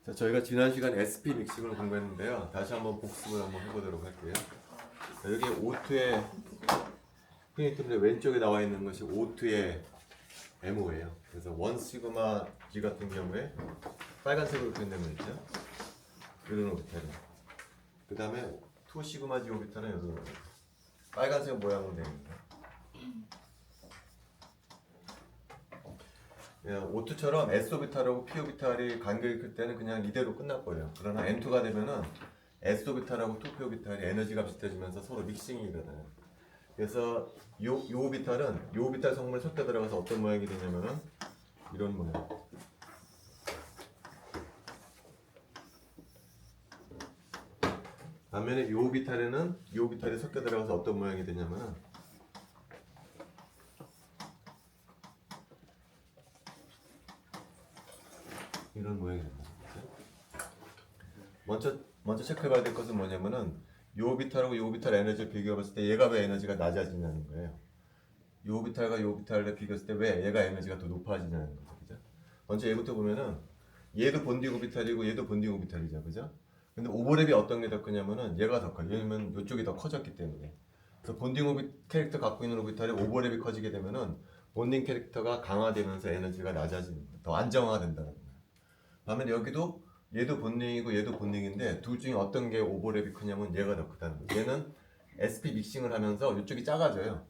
자, 저희가 지난 시간 SP 믹싱을 공부했는데요. 다시 한번 복습을 한번 해보도록 할게요. 자, 여기 O2의 프린트인데 왼쪽에 나와 있는 것이 O2의 MO예요. 그래서 1시그마 G 같은 경우에 빨간색으로 표현되면 있죠. 이런 오비탈이. 그 다음에 2시그마 G 오비탈은 이런 빨간색 모양으로 되어 있는 거예요. O2처럼 S 오비탈하고 P 오비탈이 간격이 클 때는 그냥 이대로 끝날 거예요. 그러나 N2가 되면은 S 오비탈하고 2P 오비탈이 에너지가 비슷해지면서 서로 믹싱이 일어나요. 그래서 요 오비탈은 요 오비탈 성분이 섞여 들어가서 어떤 모양이 되냐면은 이런 모양. 반면에 요 오비탈에는 요 오비탈이 섞여 들어가서 어떤 모양이 되냐면은 이런 모양이 됩니다. 먼저 체크해봐야 될 것은 뭐냐면은 요 오비탈하고 요 오비탈 에너지를 비교해봤을 때 얘가 왜 에너지가 낮아지냐는 거예요. 요 오비탈과 요 오비탈을 비교했을 때 왜 얘가 에너지가 더 높아지냐는 거죠. 그죠? 먼저 얘부터 보면은 얘도 본딩 오비탈이고 얘도 본딩 오비탈이죠. 그죠? 근데 오버랩이 어떤 게 더 크냐면은 얘가 더 커요. 왜냐면 이쪽이 더 커졌기 때문에. 그래서 본딩 캐릭터 갖고 있는 오비탈이 오버랩이 커지게 되면은 본딩 캐릭터가 강화되면서 에너지가 낮아지는 거예요. 더 안정화된다는 거예요. 반면에 여기도 얘도 본능이고 얘도 본능인데 둘 중에 어떤 게 오버랩이 크냐면 얘가 더 크다는 거예요. 얘는 SP 믹싱을 하면서 이쪽이 작아져요.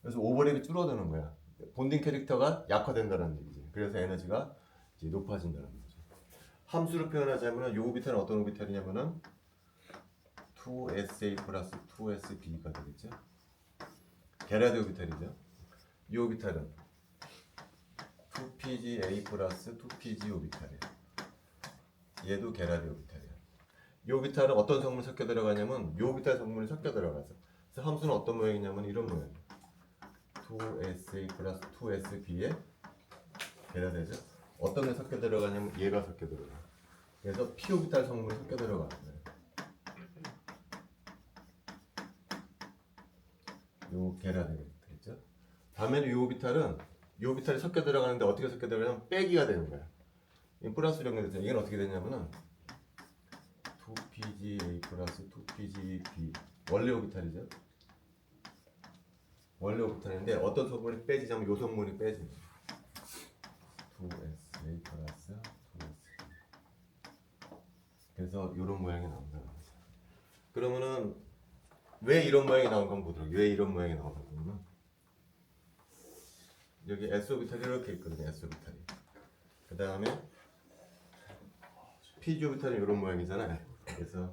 그래서 오버랩이 줄어드는 거야. 본딩 캐릭터가 약화된다는 얘기지. 그래서 에너지가 이제 높아진다는 거죠. 함수로 표현하자면 요 오비탈은 어떤 오비탈이냐면은 2SA 플러스 2SB가 되겠죠. 게라드 오비탈이죠. 이 오비탈은 2PGA 플러스 2PG 오비탈이에요. 얘도 게라드 오비탈이에요. 이 오비탈은 어떤 성분이 섞여 들어가냐면 이 오비탈 성분이 섞여 들어가서 그래서 함수는 어떤 모양이냐면 이런 모양이에요. 2SA 플러스 2SB에 게라드죠. 어떤 게 섞여 들어가냐면 얘가 섞여 들어가요. 그래서 P 오비탈 성분이 섞여 들어가는 거예요. 요 게라드 오비탈이죠. 반면에 이 오비탈이 섞여 들어가는데 어떻게 섞여 들어가냐면 빼기가 되는 거야. 이 플러스로 연결되죠. 이건 어떻게 되냐면은 2PGA 플러스 2PGB 원래 오비탈이죠. 원래 오비탈인데 어떤 성분이 빼지냐면 요 성분이 빼집니다. 2SA 플러스 2S. 그래서 이런 모양이 나온다는 거죠. 그러면은 왜 이런 모양이 나온 건 보도록. 왜 이런 모양이 나온 건 보면 여기 S 오비탈이 이렇게 있거든요. S 오비탈이. 그 다음에 PG 오비탈은 이런 모양이잖아요. 그래서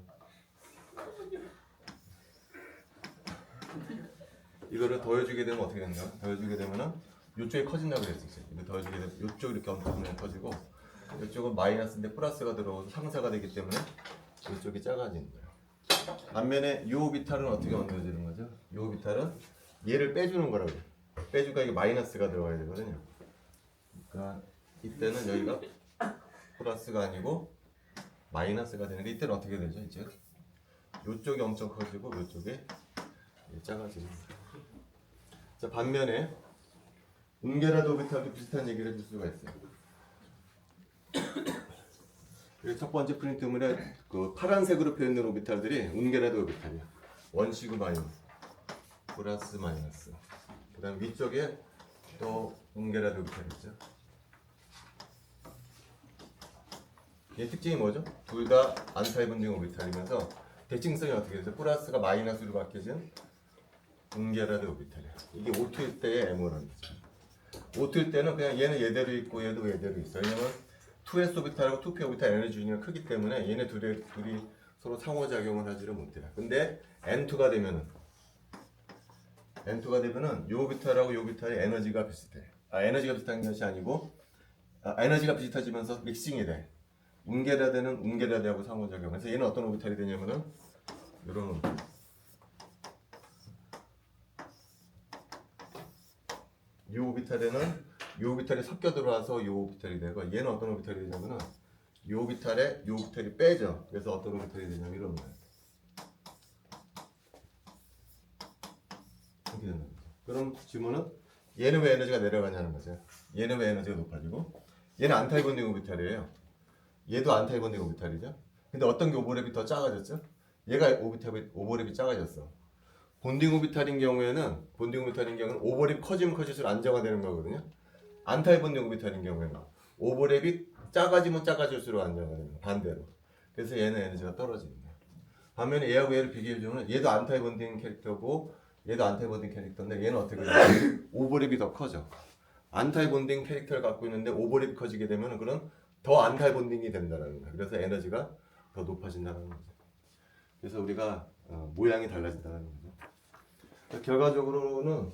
이거를 더해주게 되면 어떻게 되는가? 더해주게 되면은 이쪽이 커진다고 그랬었어요. 이거 더해주게 되면 이쪽 이렇게 엄청나게 커지고 이쪽은 마이너스인데 플러스가 들어오서 상쇄가 되기 때문에 이쪽이 작아지는 거예요. 반면에 이 오비탈은 어떻게 만들어지는 거죠? 이 오비탈은 얘를 빼주는 거라고. 빼주가 이게 마이너스가 들어가야 되거든요. 그러니까 이때는 여기가 플러스가 아니고 마이너스가 되는데 이때는 어떻게 되죠? 이제 이쪽이 엄청 커지고 이쪽이 작아지는 거예요. 자, 반면에 운게라드 오비탈도 비슷한 얘기를 해줄 수가 있어요. 그래서 첫 번째 프린트물에 그 파란색으로 표현된 오비탈들이 운게라드 오비탈이에요. 원시구 마이너스, 플러스 마이너스. 그 다음 위쪽에 또 운게라드 오비탈 있죠. 얘 특징이 뭐죠? 둘 다 안타이 본딩 오비탈이면서 대칭성이 어떻게 되죠? 플러스가 마이너스로 바뀌어진 운게라드 오비탈이에요. 이게 O2일 때의 M오라는 거죠. O2일 때는 그냥 얘는 얘대로 있고 얘도 얘대로 있어요. 왜냐면 2S 오비탈하고 2P 오비탈 에너지 주기가 크기 때문에 얘네 둘이 서로 상호작용을 하지를 못해요. 근데 N2가 되면은 이 오비탈하고 이 오비탈의 에너지가 비슷해. 에너지가 비슷한 것이 아니고 에너지가 비슷해지면서 믹싱이 돼. 운게라드는 운게라드하고 상호작용. 그래서 얘는 어떤 오비탈이 되냐면은 이런 오비탈. 이 오비탈에는 이 오비탈이 섞여 들어와서 이 오비탈이 되고 얘는 어떤 오비탈이 되냐면은 이 오비탈에 이 오비탈이 빼져. 그래서 어떤 오비탈이 되냐면 이런 거예요. 이렇게 되는 거죠. 그럼 질문은 얘는 왜 에너지가 내려가냐는 거죠. 얘는 왜 에너지가 높아지고 얘는 안타이 본딩 오비탈이에요. 얘도 안타이 본딩 오비탈이죠. 근데 어떤 게 오버랩이 더 작아졌죠? 얘가 오버랩이 작아졌어. 본딩 오비탈인 경우에는 오버랩 커지면 커질수록 안정화되는 거거든요. 안타이 본딩 오비탈인 경우에는 오버랩이 작아지면 작아질수록 안정화되는 거. 반대로. 그래서 얘는 에너지가 떨어지는 거야. 반면에 얘하고 얘를 비교해주면 얘도 안타이 본딩 캐릭터고 얘도 안타이 본딩 캐릭터인데 얘는 어떻게 돼? 오버랩이 더 커져. 안타이 본딩 캐릭터를 갖고 있는데 오버랩이 커지게 되면 그런 더 안타이 본딩이 된다는 거야. 그래서 에너지가 더 높아진다는 거죠. 그래서 우리가 모양이 달라진다는 거죠. 결과적으로는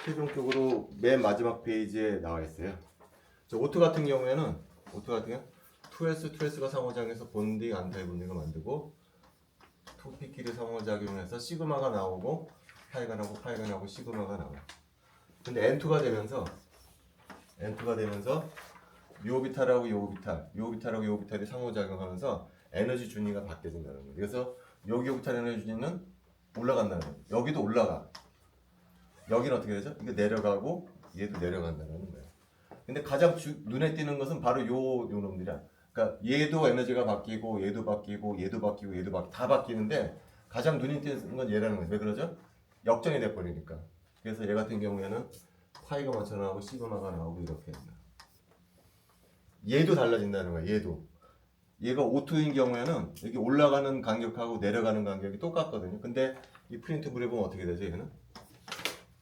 최종적으로 맨 마지막 페이지에 나와 있어요. 오토 같은 경우에는 2S 가 상호작용해서 본딩, 안타이 본딩을 만들고 2P끼리 상호작용해서 시그마가 나오고 파이가 나오고 시그마가 나와요. 근데 N2가 되면서 요 오비탈하고 요 오비탈이 상호작용하면서 에너지 준위가 바뀌어진다는 거예요. 그래서 여기 오비탈 에너지 준위는 올라간다는 거예요. 여기도 올라가. 여기는 어떻게 되죠? 이거 내려가고 얘도 내려간다는 거예요. 근데 가장 눈에 띄는 것은 바로 요 놈들이야. 그러니까 얘도 에너지가 바뀌고 얘도 바뀌고 다 바뀌는데 가장 눈에 띄는 건 얘라는 거예요. 왜 그러죠? 역전이 돼 버리니까. 그래서 얘 같은 경우에는 파이가 먼저 나오고 시그마가 나오고 이렇게 된다. 얘도 달라진다는 거야. 얘가 오토인 경우에는 여기 올라가는 간격하고 내려가는 간격이 똑같거든요. 근데 이 프린트 불에 보면 어떻게 되죠? 얘는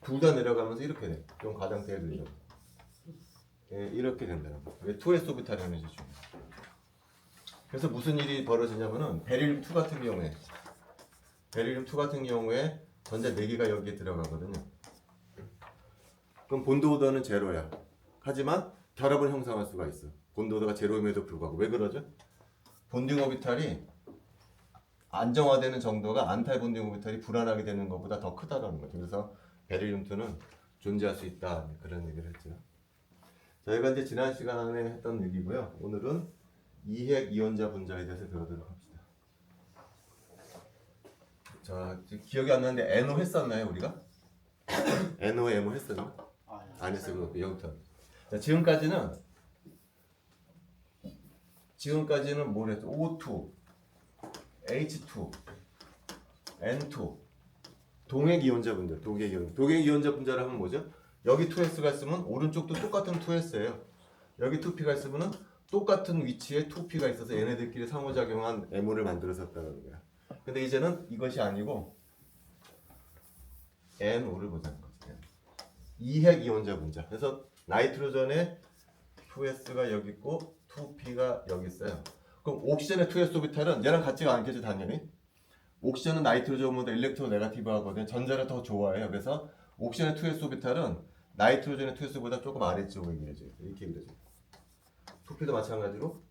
둘 다 내려가면서 이렇게 돼. 좀 과장되게 되죠. 예, 이렇게 된다는 거예요. 왜 2S 오비탈 에너지죠. 그래서 무슨 일이 벌어지냐면은 베릴륨2 같은 경우에 전자 4개가 여기에 들어가거든요. 그럼 본드 오더는 제로야. 하지만 결합을 형성할 수가 있어. 본드 오더가 제로임에도 불구하고. 왜 그러죠? 본딩 오비탈이 안정화되는 정도가 안타이 본딩 오비탈이 불안하게 되는 것보다 더 크다는 거죠. 그래서 베릴륨2는 존재할 수 있다. 그런 얘기를 했죠. 저희가 이제 지난 시간에 했던 얘기고요. 오늘은 이핵 이온자 분자에 대해서 배우도록 합시다. 자, 기억이 안 나는데 NO 했었나요, 우리가? NO, MO 했었나? 안 했어요. 여기부터. 자, 지금까지는 뭘 했죠? O2, H2, N2. 동핵 이온자 분자. 동핵 이온자 분자를 하면 뭐죠? 여기 2S가 있으면 오른쪽도 똑같은 2S예요. 여기 2P가 있으면 똑같은 위치에 2P가 있어서 얘네들끼리 상호작용한 MO를 만들어졌다는 거야. 근데 이제는 이것이 아니고 NO를 보자는 거지. 이핵 이온자 분자. 그래서 나이트로전에 2S가 여기 있고 2P가 여기 있어요. 그럼 옥시전의 2S 오비탈은 얘랑 같지가 않겠죠, 당연히. 옥시전은 나이트로전보다 일렉트로 네가티브 하거든요. 전자를 더 좋아해요. 그래서 옥시전의 2S 오비탈은 나이트로전의 2S보다 조금 아래쪽으로 그려져요. 이렇게 그려져요. 2P도 마찬가지로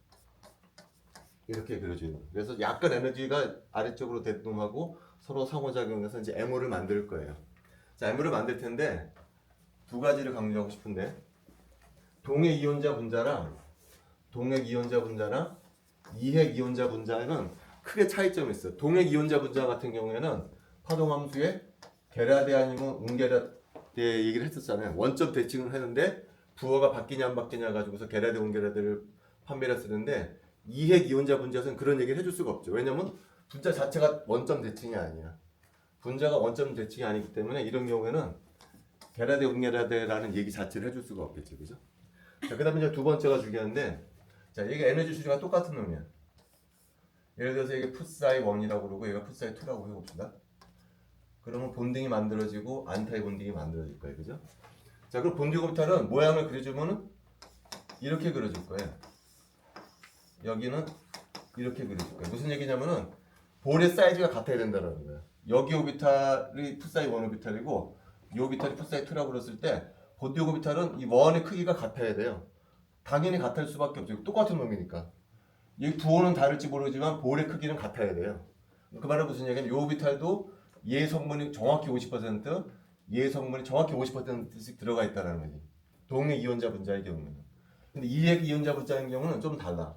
이렇게 그려져요. 그래서 약간 에너지가 아래쪽으로 대동하고 서로 상호작용해서 이제 MO를 만들 거예요. 자, MO를 만들 텐데 두 가지를 강조하고 싶은데 동핵 이온자 분자랑 이핵 이온자 분자는 크게 차이점이 있어요. 동핵 이온자 분자 같은 경우에는 파동함수에 게라데 아니면 운게라데 얘기를 했었잖아요. 원점 대칭을 했는데 부호가 바뀌냐 안 바뀌냐 가지고서 게라데 운게라데를 판별을 쓰는데 이핵 이온자 분자에서는 그런 얘기를 해줄 수가 없죠. 왜냐면 분자 자체가 원점 대칭이 아니야. 분자가 원점 대칭이 아니기 때문에 이런 경우에는 게라데 운게라데라는 얘기 자체를 해줄 수가 없겠죠. 그죠? 자, 그 다음에 이제 두 번째가 중요한데, 자, 이게 에너지 수준가 똑같은 놈이야. 예를 들어서 이게 풋사이 1이라고 그러고 얘가 풋사이 2라고 해봅시다. 그러면 본딩이 만들어지고 안타이 본딩이 만들어질 거예요. 그죠? 자, 그럼 본딩 오비탈은 모양을 그려주면은 이렇게 그려줄 거예요. 여기는 이렇게 그려줄 거예요. 무슨 얘기냐면은 볼의 사이즈가 같아야 된다는 거예요. 여기 오비탈이 풋사이 1 오비탈이고 이 오비탈이 풋사이 2라고 그랬을 때 본딩 오비탈은 이 원의 크기가 같아야 돼요. 당연히 같을 수밖에 없죠. 똑같은 놈이니까. 이 부호는 다를지 모르지만 볼의 크기는 같아야 돼요. 그 말은 무슨 얘기냐면 이 오비탈도 얘 성분이 정확히 50%, 얘 성분이 정확히 50%씩 들어가 있다는 거지. 동핵 이온자 분자의 경우는. 근데 이핵 이온자 분자의 경우는 좀 달라.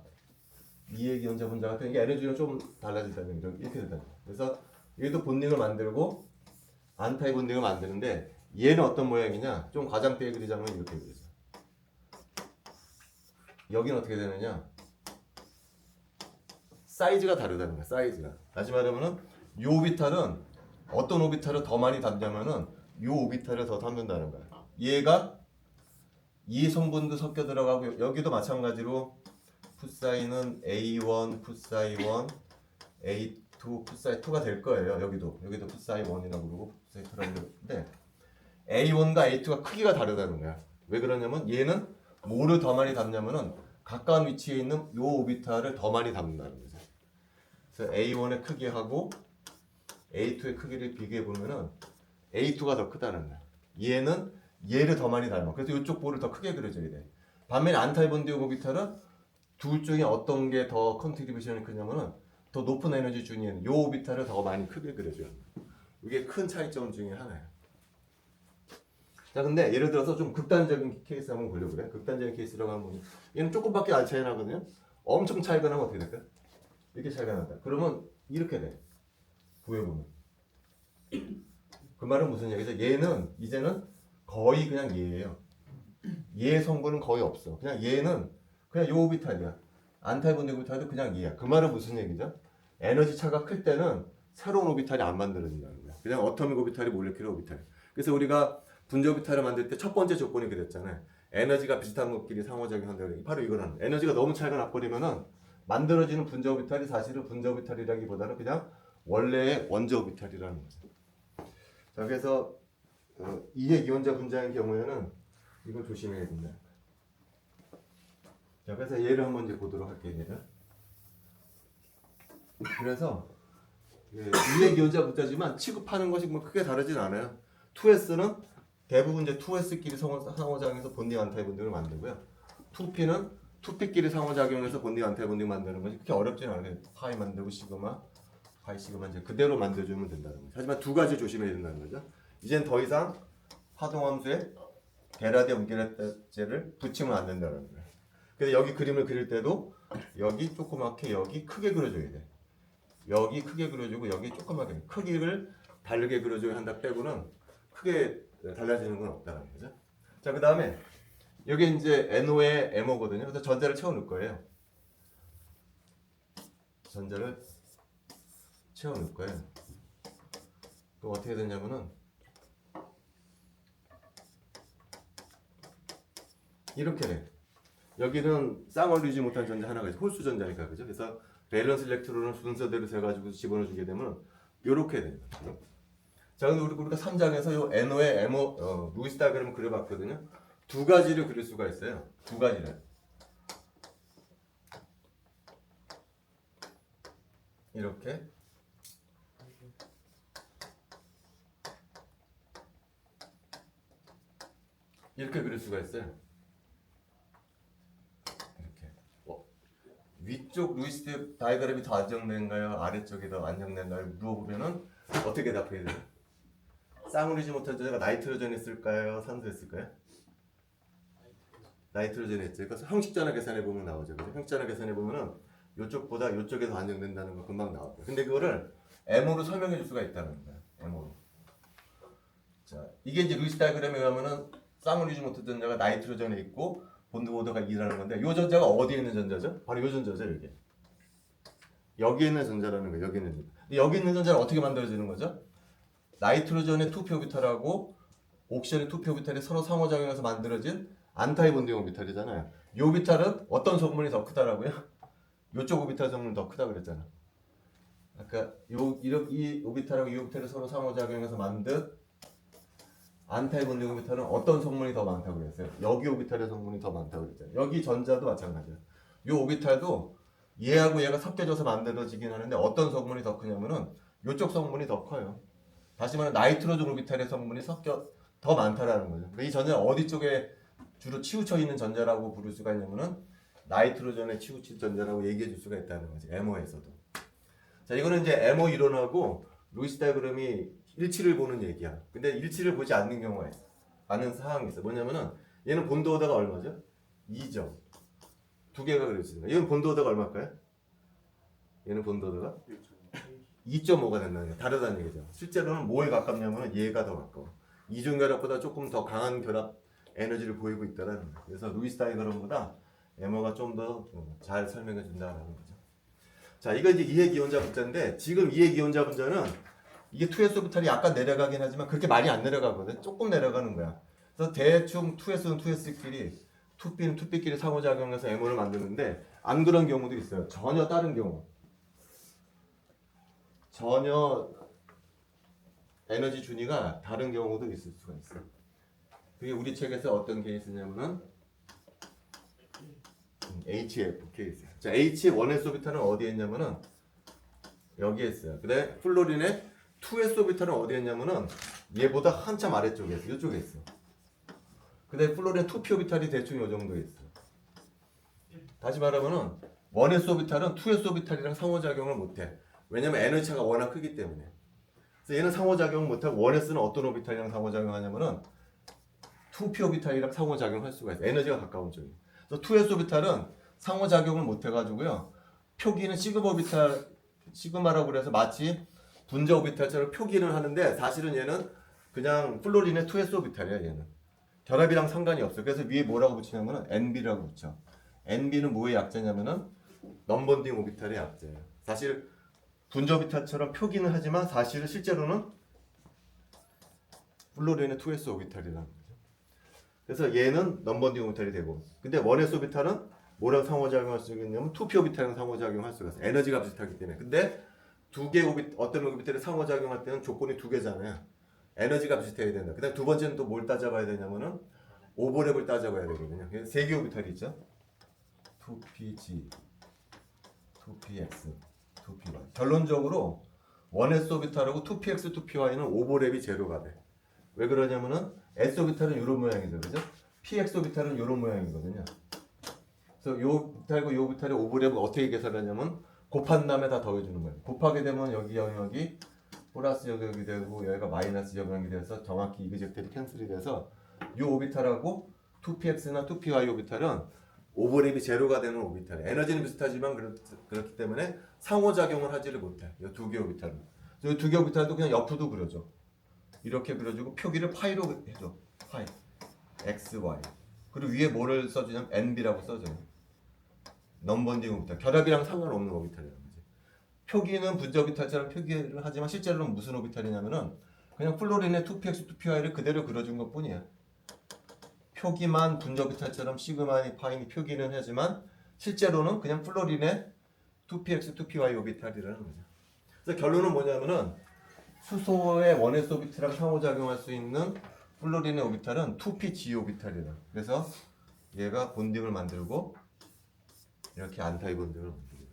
이핵 이온자 분자 같은 이게 에너지는 좀 달라진다는 거죠. 이렇게 된다. 그래서 얘도 본딩을 만들고 안타이 본딩을 만드는데 얘는 어떤 모양이냐? 좀 과장되게 그리자면 이렇게 그리죠. 여기는 어떻게 되느냐? 사이즈가 다르다는 거야. 사이즈가. 다시 말하면은 요 오비탈은 어떤 오비탈을 더 많이 담냐면은 요 오비탈을 더 담는다는 거야. 얘가 이 성분도 섞여 들어가고 여기도 마찬가지로 풋사이는 A1, 풋사이 1, A2, 풋사이 2가 될 거예요. 여기도 풋사이 1이라고 그러고 풋사이 2라고 그러는데 A1과 A2가 크기가 다르다는 거야. 왜 그러냐면 얘는 뭐를 더 많이 담냐면은 가까운 위치에 있는 요 오비탈을 더 많이 담는다는 거죠. 그래서 A1의 크기하고 A2의 크기를 비교해 보면은 A2가 더 크다는 거야. 얘는 얘를 더 많이 닮아. 그래서 이쪽 볼을 더 크게 그려줘야 돼. 반면에 안타이본디오 오비탈은 둘 중에 어떤 게 더 컨트리뷰션이 크냐면은 더 높은 에너지 중에 요 오비탈을 더 많이 크게 그려줘요. 이게 큰 차이점 중에 하나예요. 자, 근데 예를 들어서 좀 극단적인 케이스 한번 보려고 그래. 극단적인 케이스라고 하면 얘는 조금밖에 안 차이 나거든요. 엄청 차이가 나면 어떻게 될까? 이렇게 차이가 난다. 그러면 이렇게 돼. 구해보면. 그 말은 무슨 얘기죠? 얘는 이제는 거의 그냥 얘예요. 얘 성분은 거의 없어. 그냥 얘는 그냥 요 오비탈이야. 안타이본디 오비탈도 그냥 얘야. 그 말은 무슨 얘기죠? 에너지 차가 클 때는 새로운 오비탈이 안 만들어진다는 거야. 그냥 어토믹 오비탈이 몰레큘러 오비탈. 그래서 우리가 분자 오비탈을 만들 때 첫 번째 조건이 그랬잖아요. 에너지가 비슷한 것끼리 상호작용한다는 게 바로 이거는 에너지가 너무 차이가 나버리면은 만들어지는 분자 오비탈이 사실은 분자 오비탈이라기보다는 그냥 원래의 원자 오비탈이라는 거죠. 자, 그래서 이해 이원자 분자의 경우에는 이걸 조심해야 된다. 자, 그래서 얘를 한번 이제 보도록 할게요. 얘를. 그래서 이해 이원자 분자지만 취급하는 것이 뭐 크게 다르진 않아요. 2S는 대부분 이제 2S끼리 상호작용해서 본딩 안타이 본딩을 만들고요. 2P는 2P끼리 상호작용해서 본딩 안타이 본딩 만드는 것이 그렇게 어렵진 않아요. 파이 만들고 시그마, 파이 시그마 이제 그대로 만들어주면 된다는 거죠. 하지만 두 가지 조심해야 된다는 거죠. 이젠 더 이상 파동함수에 게라디움 게라제를 붙이면 안 된다는 거예요. 그래서 여기 그림을 그릴 때도 여기 조그맣게 여기 크게 그려줘야 돼. 여기 크게 그려주고 여기 조그맣게 크기를 다르게 그려줘야 한다 빼고는 크게 달라지는 건 없다는 거죠. 자, 그 다음에 여기 이제 NO의 MO거든요. 그래서 전자를 채워 넣을 거예요. 전자를 채워 넣을 거예요. 그럼 어떻게 되냐면은 이렇게 돼. 여기는 쌍얼리지 못한 전자 하나가 있어. 홀수 전자니까 그죠? 그래서 밸런스 일렉트론을 순서대로 세가지고 집어넣어주게 되면 이렇게 돼요. 자, 근데 우리가 3장에서 요 NO의 MO 루이스 다이그램을 그려봤거든요. 두 가지를 그릴 수가 있어요. 두 가지를. 이렇게. 이렇게 그릴 수가 있어요. 이렇게. 위쪽 루이스 다이그램이 더 안정된가요? 아래쪽이 더 안정된가요? 물어보면은 어떻게 대답해야 돼요? 쌍울이지 못한 전자가 나이트로젠 했을까요? 산소 했을까요? 나이트로젠 했죠. 그래서 형식전화 계산해 보면 나오죠. 그죠? 형식전화 계산해 보면은 이쪽보다 이쪽에 더 안정된다는 거 금방 나와요. 근데 그거를 M으로 설명해 줄 수가 있다는 거야. M으로. 자, 이게 이제 루이스 다이그램에 가면은 쌍울이지 못한 전자가 나이트로젠에 있고 본드보드가 2라는 건데 이 전자가 어디에 있는 전자죠? 바로 이 전자죠. 여기. 여기에 있는 전자라는 거예요. 여기 있는 전자. 여기 있는 전자는 어떻게 만들어지는 거죠? 나이트로전의 2p 오비탈하고 옥시전의 2p 오비탈이 서로 상호작용해서 만들어진 안타이 본딩 오비탈이잖아요. 이 오비탈은 어떤 성분이 더 크다라고요? 이쪽 오비탈 성분이 더 크다 그랬잖아. 아까 이 오비탈하고 이 오비탈이 서로 상호작용해서 만든 안타이 본딩 오비탈은 어떤 성분이 더 많다고 그랬어요? 여기 오비탈의 성분이 더 많다고 그랬잖아요. 여기 전자도 마찬가지야. 이 오비탈도 얘하고 얘가 섞여져서 만들어지긴 하는데 어떤 성분이 더 크냐면은 이쪽 성분이 더 커요. 다시 말하면 나이트로젠 오비탈의 성분이 섞여 더 많다라는 거죠. 그러니까 이 전자는 어디 쪽에 주로 치우쳐 있는 전자라고 부를 수가 있냐면은 나이트로젠에 치우친 전자라고 얘기해 줄 수가 있다는 거지. MO에서도. 자, 이거는 이제 MO 이론하고 루이스 다이그램이 일치를 보는 얘기야. 근데 일치를 보지 않는 경우가 있어. 많은 상황이 있어. 뭐냐면은 얘는 본드 오더가 얼마죠? 2점. 두 개가 그려지는 거야. 얘는 본드 오더가 얼마일까요? 얘는 본드 오더가 2.5가 된다는 게 다르다는 얘기죠. 실제로는 뭐에 가깝냐면 얘가 더 가까워. 이중 결합보다 조금 더 강한 결합 에너지를 보이고 있다는 거예요. 그래서 루이스 다이그램보다 에머가 좀 더 잘 설명해 준다라는 거죠. 자, 이거 이제 2의 기혼자 분자인데 지금 2의 기혼자 분자는 이게 2s 오비탈이 약간 내려가긴 하지만 그렇게 많이 안 내려가거든. 조금 내려가는 거야. 그래서 대충 2s는 2s끼리 2b는 2b끼리 상호작용해서 에머를 만드는데 안 그런 경우도 있어요. 전혀 다른 경우. 전혀 에너지 준위가 다른 경우도 있을 수가 있어. 그게 우리 책에서 어떤 케이스냐면은 HF 케이스. 자, H의 1s 오비탈은 어디에 있냐면은 여기에 있어요. 근데 플로린의 2s 오비탈은 어디에 있냐면은 얘보다 한참 아래쪽에 있어. 이쪽에 있어. 근데 플로린 2p 오비탈이 대충 이 정도에 있어. 다시 말하면은 1s 오비탈은 2s 오비탈이랑 상호작용을 못해. 왜냐면 에너지차가 워낙 크기 때문에. 그래서 얘는 상호작용 못하고 1s는 어떤 오비탈이랑 상호작용하냐면은 2p 오비탈이랑 상호작용할 수가 있어. 에너지가 가까운 쪽이. 그래서 2s 오비탈은 상호작용을 못해가지고요. 표기는 시그마 오비탈, 시그마라고 그래서 마치 분자 오비탈처럼 표기는 하는데 사실은 얘는 그냥 플로린의 2s 오비탈이야. 얘는 결합이랑 상관이 없어. 그래서 위에 뭐라고 붙이냐면은 NB라고 붙여. NB는 뭐의 약자냐면은 넘번딩 오비탈의 약자예요. 사실 분자 오비탈처럼 표기는 하지만 사실은 실제로는 플로린의 2s 오비탈이라는 거죠. 그래서 얘는 넘번딩 오비탈이 되고, 근데 1s 오비탈은 뭐랑 상호작용할 수 있냐면 2p 오비탈이랑 상호작용할 수가 있어. 에너지가 비슷하기 때문에. 근데 두 개 오비탈, 어떤 오비탈이 상호작용할 때는 조건이 두 개잖아요. 에너지가 비슷해야 된다. 그다음 두 번째는 또 뭘 따져봐야 되냐면은 오버랩을 따져봐야 되거든요. 세 개 오비탈이 있죠. 2pg, 2px, 2py. 결론적으로 1s 오비탈하고 2px, 2py는 오버랩이 제로가 돼. 왜 그러냐면은 s 오비탈은 이런 모양이죠, 그죠? px 오비탈은 이런 모양이거든요. 그래서 요 오비탈과 요 오비탈의 오버랩을 어떻게 계산하냐면 곱한 다음에 다 더해주는 거예요. 곱하게 되면 여기 영역이 플러스 영역이 되고 여기가 마이너스 영역이 돼서 정확히 이그젝트리 캔슬이 돼서 이 오비탈하고 2px나 2py 오비탈은 오버랩이 제로가 되는 오비탈이에요. 에너지는 비슷하지만 그렇기 때문에 상호작용을 하지를 못해. 이 두 개 오비탈은. 이 두 개 오비탈도 그냥 옆으로 그려줘. 이렇게 그려주고 표기를 파이로 해줘. 파이. x, y. 그리고 위에 뭐를 써주냐면 nb라고 써줘요. 넘번딩 오비탈. 결합이랑 상관없는 오비탈이라는 거지. 표기는 분자 오비탈처럼 표기를 하지만 실제로는 무슨 오비탈이냐면은 그냥 플로린의 2px, 2py를 그대로 그려준 것 뿐이야. 표기만 분자 오비탈처럼 시그마니 파이니 표기는 하지만 실제로는 그냥 플로린의 2px, 2py 오비탈이라는 거죠. 그래서 결론은 뭐냐면은 수소의 1s 오비탈이랑 상호작용할 수 있는 플로린의 오비탈은 2pg 오비탈이다. 그래서 얘가 본딩을 만들고 이렇게 안타이 본딩을 만들고.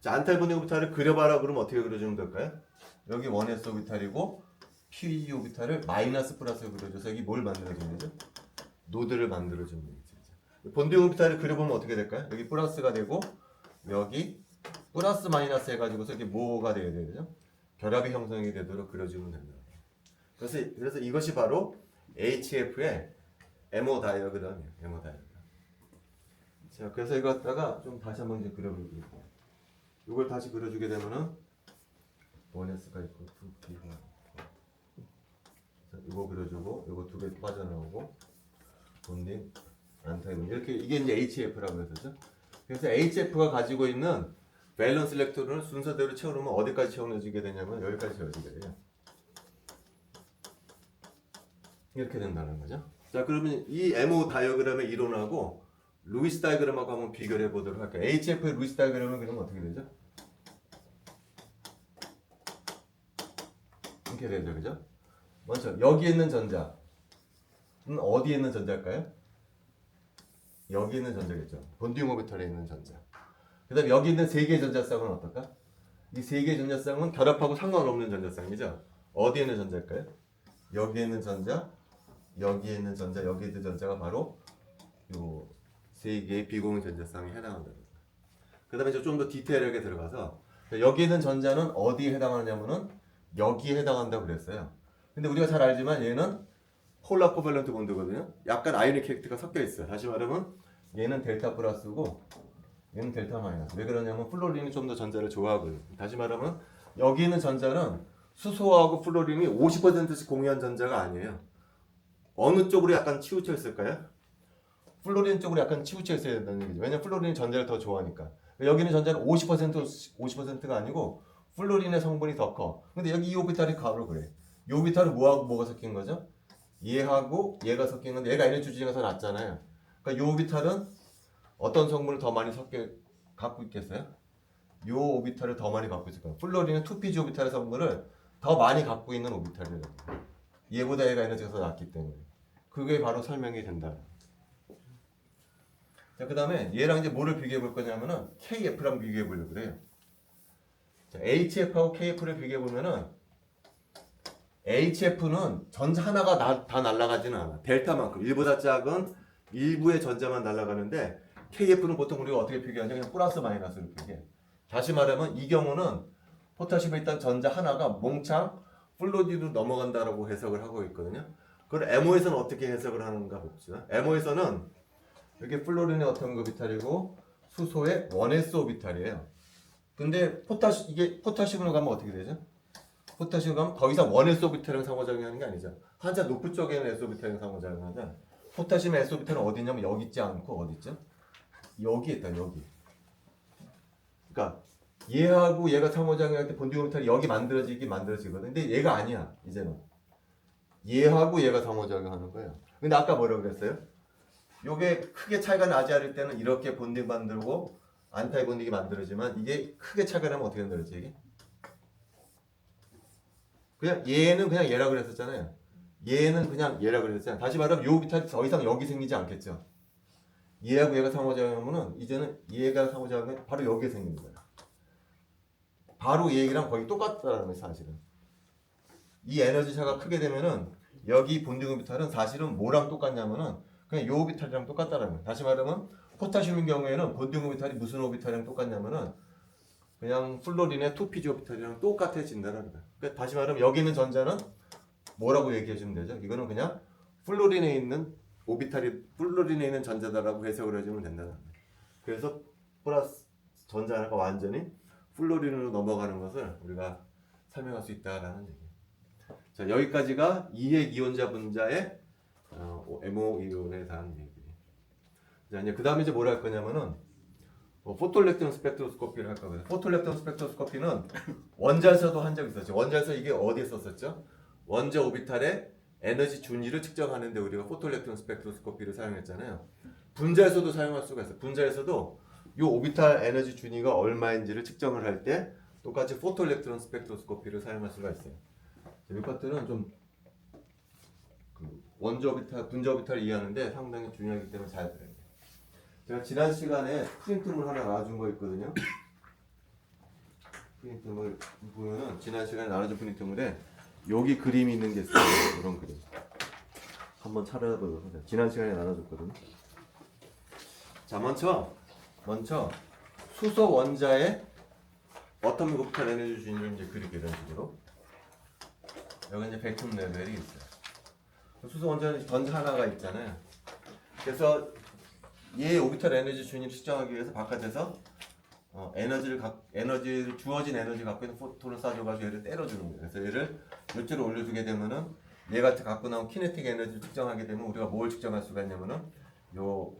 자, 안타이 본딩 오비탈을 그려봐라 그러면 어떻게 그려주면 될까요? 여기 1s 오비탈이고 pg 오비탈을 마이너스 플러스로 그려줘서 여기 뭘 만들어주는 거죠? 노드를 만들어주는 거죠. 본딩 오비탈을 그려보면 어떻게 될까요? 여기 플러스가 되고 여기 플러스 마이너스 해가지고서 이게 뭐가 돼야 되죠? 결합이 형성이 되도록 그려주면 된다. 그래서 이것이 바로 HF의 MO 다이어그램이에요. MO 다이어그램. 자, 그래서 이거 갖다가 좀 다시 한번 이제 그려볼게요. 이걸 다시 그려주게 되면은 1S가 있고 2P가 이거 그려주고 이거 두 개 빠져나오고 본딩 안타이본 이렇게 이게 이제 HF라고 해서죠. 그래서 HF가 가지고 있는 밸런스 일렉트론을 순서대로 채우면 어디까지 채워지게 되냐면 여기까지 채워지게 돼요. 이렇게 된다는 거죠. 자, 그러면 이 MO 다이어그램의 이론하고 루이스 다이어그램하고 한번 비교를 해보도록 할게요. HF의 루이스 다이어그램은 그러면 어떻게 되죠? 이렇게 되죠, 그죠? 먼저 여기 있는 전자는 어디에 있는 전자일까요? 여기 있는 전자겠죠. 본딩 오비탈에 있는 전자. 그 다음에 여기 있는 세 개의 전자쌍은 어떨까? 이 세 개의 전자쌍은 결합하고 상관없는 전자쌍이죠. 어디에 있는 전자일까요? 여기에 있는 전자, 여기에 있는 전자, 여기에 있는 전자가 바로 요 세 개의 비공유 전자쌍에 해당한다. 그 다음에 좀 더 디테일하게 들어가서 여기 있는 전자는 어디에 해당하냐면은 여기에 해당한다고 그랬어요. 근데 우리가 잘 알지만 얘는 폴라 코밸런트 본드거든요. 약간 아이오닉 캐릭터가 섞여 있어요. 다시 말하면 얘는 델타 플러스고 얘는 델타 마이너스. 왜 그러냐면 플로린이 좀 더 전자를 좋아하거든요. 다시 말하면 여기 있는 전자는 수소하고 플로린이 50%씩 공유한 전자가 아니에요. 어느 쪽으로 약간 치우쳐 있을까요? 플로린 쪽으로 약간 치우쳐 있어야 된다는 얘기죠. 왜냐면 플로린이 전자를 더 좋아하니까. 여기는 전자는 50%가 아니고 플로린의 성분이 더 커. 근데 여기 이 오비탈이 가로 그래. 이 오비탈은 뭐하고 뭐가 섞인 거죠? 얘하고 얘가 섞인 건데 얘가 에너지 주기가 더 낮잖아요. 그러니까 이 오비탈은 어떤 성분을 더 많이 갖고 있겠어요? 이 오비탈을 더 많이 갖고 있을 거예요. 플로린은 2pg 오비탈의 성분을 더 많이 갖고 있는 오비탈이에요. 얘보다 얘가 에너지가 더 낮기 때문에. 그게 바로 설명이 된다. 자, 그 다음에 얘랑 이제 뭐를 비교해 볼 거냐면은 KF랑 비교해 보려고 그래요. 자, HF하고 KF를 비교해 보면은 HF는 전자 하나가 다 날아가지는 않아. 델타만큼 1보다 작은 일부의 전자만 날아가는데 KF는 보통 우리가 어떻게 비교하냐? 그냥 플러스 마이너스로 비교해. 다시 말하면 이 경우는 포타시움에 있던 전자 하나가 몽창 플로디로 넘어간다라고 해석을 하고 있거든요. 그걸 MO에서는 어떻게 해석을 하는가 봅시다. MO에서는 여기 플로린의 어떤 오비탈이고 수소의 1s 오비탈이에요. 근데 이게 포타시움으로 가면 어떻게 되죠? 포타시움 가면 더 이상 1s 오비탈이랑 상호작용하는 게 아니죠. 한자 높은 쪽에는 s 오비탈이랑 상호작용하죠. 포타시움의 s 오비탈은 어디 있냐면 여기 있지 않고 어디 있죠? 여기 있다 여기. 그러니까 얘하고 얘가 상호작용할 때 본딩 오비탈이 여기 만들어지거든. 근데 얘가 아니야 이제는. 얘하고 얘가 상호작용하는 거예요. 근데 아까 뭐라고 그랬어요? 요게 크게 차이가 나지 않을 때는 이렇게 본딩 만들고 안타이 본딩이 만들어지만 이게 크게 차이가 나면 어떻게 만들어지 이게? 그냥 얘는 그냥 얘라고 그랬었잖아요. 얘는 그냥 얘라고 그랬잖아요. 다시 말하면 요 오비탈이 더 이상 여기 생기지 않겠죠. 얘하고 얘가 상호작용하면은 이제는 얘가 상호작용하면 바로 여기에 생기는 거예요. 바로 얘랑 거의 똑같다는 거예요 사실은. 이 에너지 차가 크게 되면은 여기 본딩 오비탈은 사실은 뭐랑 똑같냐면은 그냥 요 오비탈이랑 똑같다는 거예요. 다시 말하면 포타슘인 경우에는 본딩 오비탈이 무슨 오비탈이랑 똑같냐면은 그냥 플로린의 2pg 오비탈이랑 똑같아진다는 거예요. 그러니까 다시 말하면 여기 있는 전자는 뭐라고 얘기해 주면 되죠? 이거는 그냥 플로린에 있는 전자다라고 해석을 해주면 된다는 거예요. 그래서 플러스 전자 하나가 완전히 플로린으로 넘어가는 것을 우리가 설명할 수 있다라는 얘기예요. 자, 여기까지가 2의 이온자 분자의 MO 이온에 대한 얘기예요. 자, 이제 그 다음에 이제 뭘 할 거냐면은 포토일렉트론 스펙트로스코피를 할 거거든요. 포토일렉트론 스펙트로스코피는 원자에서도 한 적이 있었죠. 원자에서 이게 어디에 썼었죠? 원자 오비탈의 에너지 준위를 측정하는데 우리가 포토일렉트론 스펙트로스코피를 사용했잖아요. 분자에서도 사용할 수가 있어요. 분자에서도 이 오비탈 에너지 준위가 얼마인지를 측정을 할 때 똑같이 포토일렉트론 스펙트로스코피를 사용할 수가 있어요. 이 것들은 좀 원자 오비탈, 분자 오비탈을 이해하는데 상당히 중요하기 때문에 잘 들어야 돼요. 제가 지난 시간에 프린트물 하나 나눠준 거 있거든요. 프린트물 보면은 지난 시간에 나눠준 프린트물에 여기 그림이 있는 게 있어요. 이런 그림. 한번 찾아보도록 하세요. 지난 시간에 나눠줬거든요. 자, 먼저 수소 원자의 어텀 오비탈 에너지 준위를 이제 그리게 이런 식으로. 여기 이제 백tum 레벨이 있어요. 수소 원자는 전자 하나가 있잖아요. 그래서 얘 오비탈 에너지 준위를 측정하기 위해서 바깥에서 주어진 에너지 갖고 있는 포톤을 쏴줘가지고 얘를 때려주는 거예요. 그래서 얘를 이쪽으로 올려주게 되면은 얘가 갖고 나온 키네틱 에너지를 측정하게 되면 우리가 뭘 측정할 수가 있냐면은 요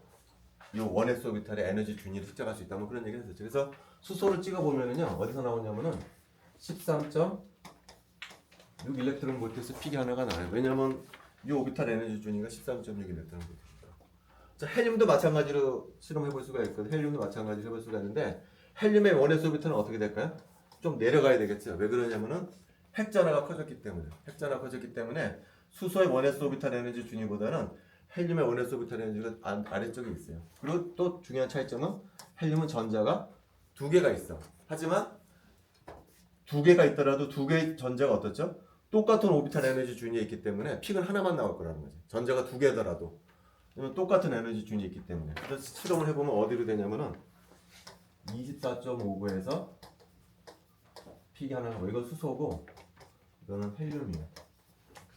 1s 오비탈의 에너지 준위를 측정할 수 있다는 그런 얘기를 했었죠. 그래서 수소를 찍어보면은요 어디서 나오냐면은 13.6 일렉트론 볼트에서 픽이 하나가 나와요. 왜냐면 이 오비탈 에너지 준위가 13.6 일렉트론 볼트. 자, 헬륨도 마찬가지로 실험해 볼 수가 있거든요. 헬륨도 마찬가지로 해볼 수가 있는데 헬륨의 1s 오비탈은 어떻게 될까요? 좀 내려가야 되겠죠. 왜 그러냐면은 핵전하가 커졌기 때문에 수소의 1s 오비탈 에너지 준위보다는 헬륨의 1s 오비탈 에너지가 아래쪽에 있어요. 그리고 또 중요한 차이점은 헬륨은 전자가 두 개가 있어. 하지만 두 개가 있더라도 두 개의 전자가 어떻죠? 똑같은 오비탈 에너지 준위에 있기 때문에 픽은 하나만 나올 거라는 거지. 전자가 두 개더라도 똑같은 에너지 준이 있기 때문에. 그래서 실험을 해보면 어디로 되냐면은 24.59에서 픽이 하나 나고 이건 수소고 이거는 헬륨이에요.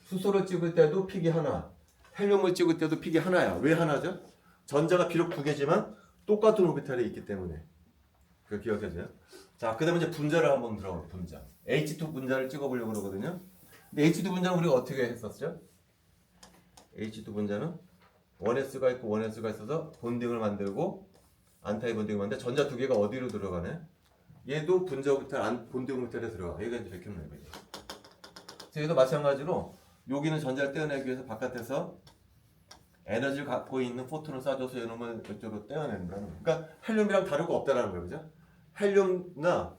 수소를 찍을 때도 픽이 하나, 헬륨을 찍을 때도 픽이 하나야. 왜 하나죠? 전자가 비록 두 개지만 똑같은 오비탈에 있기 때문에. 그거 기억해줘요. 자, 그 다음에 이제 분자를 한번 들어가요. 분자. H2 분자를 찍어보려고 그러거든요. 근데 H2 분자는 우리가 어떻게 했었죠? H2 분자는 1s가 있고 1s가 있어서 본딩을 만들고 안타이 본딩을 만드는데 전자 두 개가 어디로 들어가네? 얘도 분자 오비탈 본딩 오비탈에 들어가. 얘가 이제 백혈 레벨이야. 얘도 마찬가지로 여기는 전자를 떼어내기 위해서 바깥에서 에너지를 갖고 있는 포톤을 쏴줘서 이놈을 이쪽으로 떼어낸다는. 그러니까 헬륨이랑 다를 거 없다라는 거예요, 그죠? 헬륨나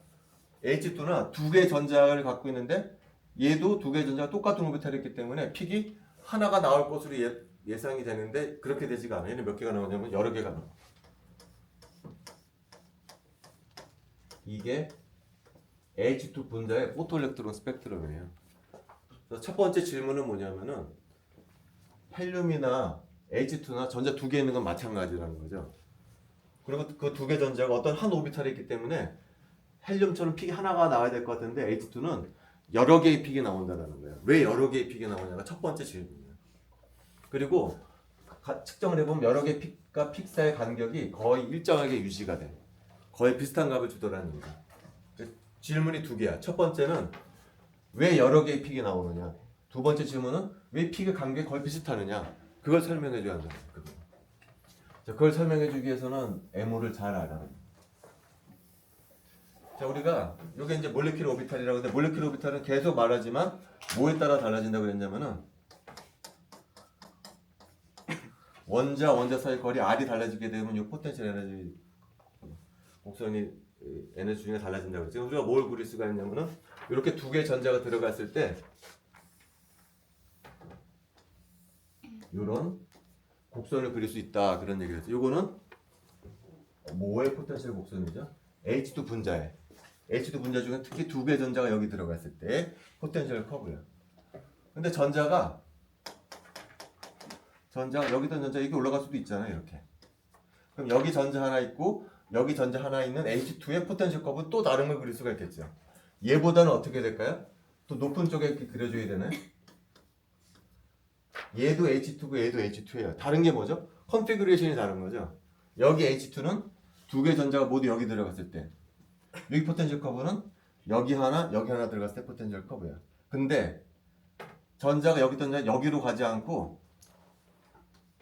H2나 두 개의 전자를 갖고 있는데 얘도 두 개의 전자가 똑같은 오비탈이 있기 때문에 픽이 하나가 나올 것으로 예상이 되는데 그렇게 되지가 않아요. 얘는 몇 개가 나오냐면 여러 개가 나와. 이게 H2 분자의 포토일렉트론 스펙트럼이에요. 그래서 첫 번째 질문은 뭐냐면은 헬륨이나 H2나 전자 두 개 있는 건 마찬가지라는 거죠. 그리고 그 두 개 전자가 어떤 한 오비탈에 있기 때문에 헬륨처럼 픽이 하나가 나와야 될 것 같은데 H2는 여러 개의 픽이 나온다는 거예요. 왜 여러 개의 픽이 나오냐가 첫 번째 질문이에요. 그리고 측정을 해보면 여러 개의 픽과 픽 사이의 간격이 거의 일정하게 유지가 돼. 거의 비슷한 값을 주더라는 거죠. 질문이 두 개야. 첫 번째는 왜 여러 개의 픽이 나오느냐. 두 번째 질문은 왜 픽의 간격이 거의 비슷하느냐. 그걸 설명해 줘야 한다. 그걸 설명해 주기 위해서는 M을 잘 알아. 자, 우리가 이게 이제 몰레큘 오비탈이라고 하는데 몰레큘 오비탈은 계속 말하지만 뭐에 따라 달라진다고 그랬냐면은 원자 사이 거리 R이 달라지게 되면 이 포텐셜 에너지 곡선이 에너지 중에 달라진다고 그랬죠. 우리가 뭘 그릴 수가 있냐면은 이렇게 두 개의 전자가 들어갔을 때 이런 곡선을 그릴 수 있다 그런 얘기를 했죠. 이거는 뭐의 포텐셜 곡선이죠? H2 분자에 H2 분자 중에 특히 두 개의 전자가 여기 들어갔을 때 포텐셜 커브야. 근데 전자가 여기 있던 전자 이렇게 올라갈 수도 있잖아요. 이렇게. 그럼 여기 전자 하나 있고 여기 전자 하나 있는 H2의 포텐셜 커브 또 다른 걸 그릴 수가 있겠죠. 얘보다는 어떻게 될까요? 또 높은 쪽에 이렇게 그려줘야 되나요? 얘도 H2고 얘도 H2예요. 다른 게 뭐죠? 컨피그레이션이 다른 거죠. 여기 H2는 두 개 전자가 모두 여기 들어갔을 때 여기 포텐셜 커브는 여기 하나 들어갔을 때 포텐셜 커브야. 근데 전자가 여기 있던 전자 여기로 가지 않고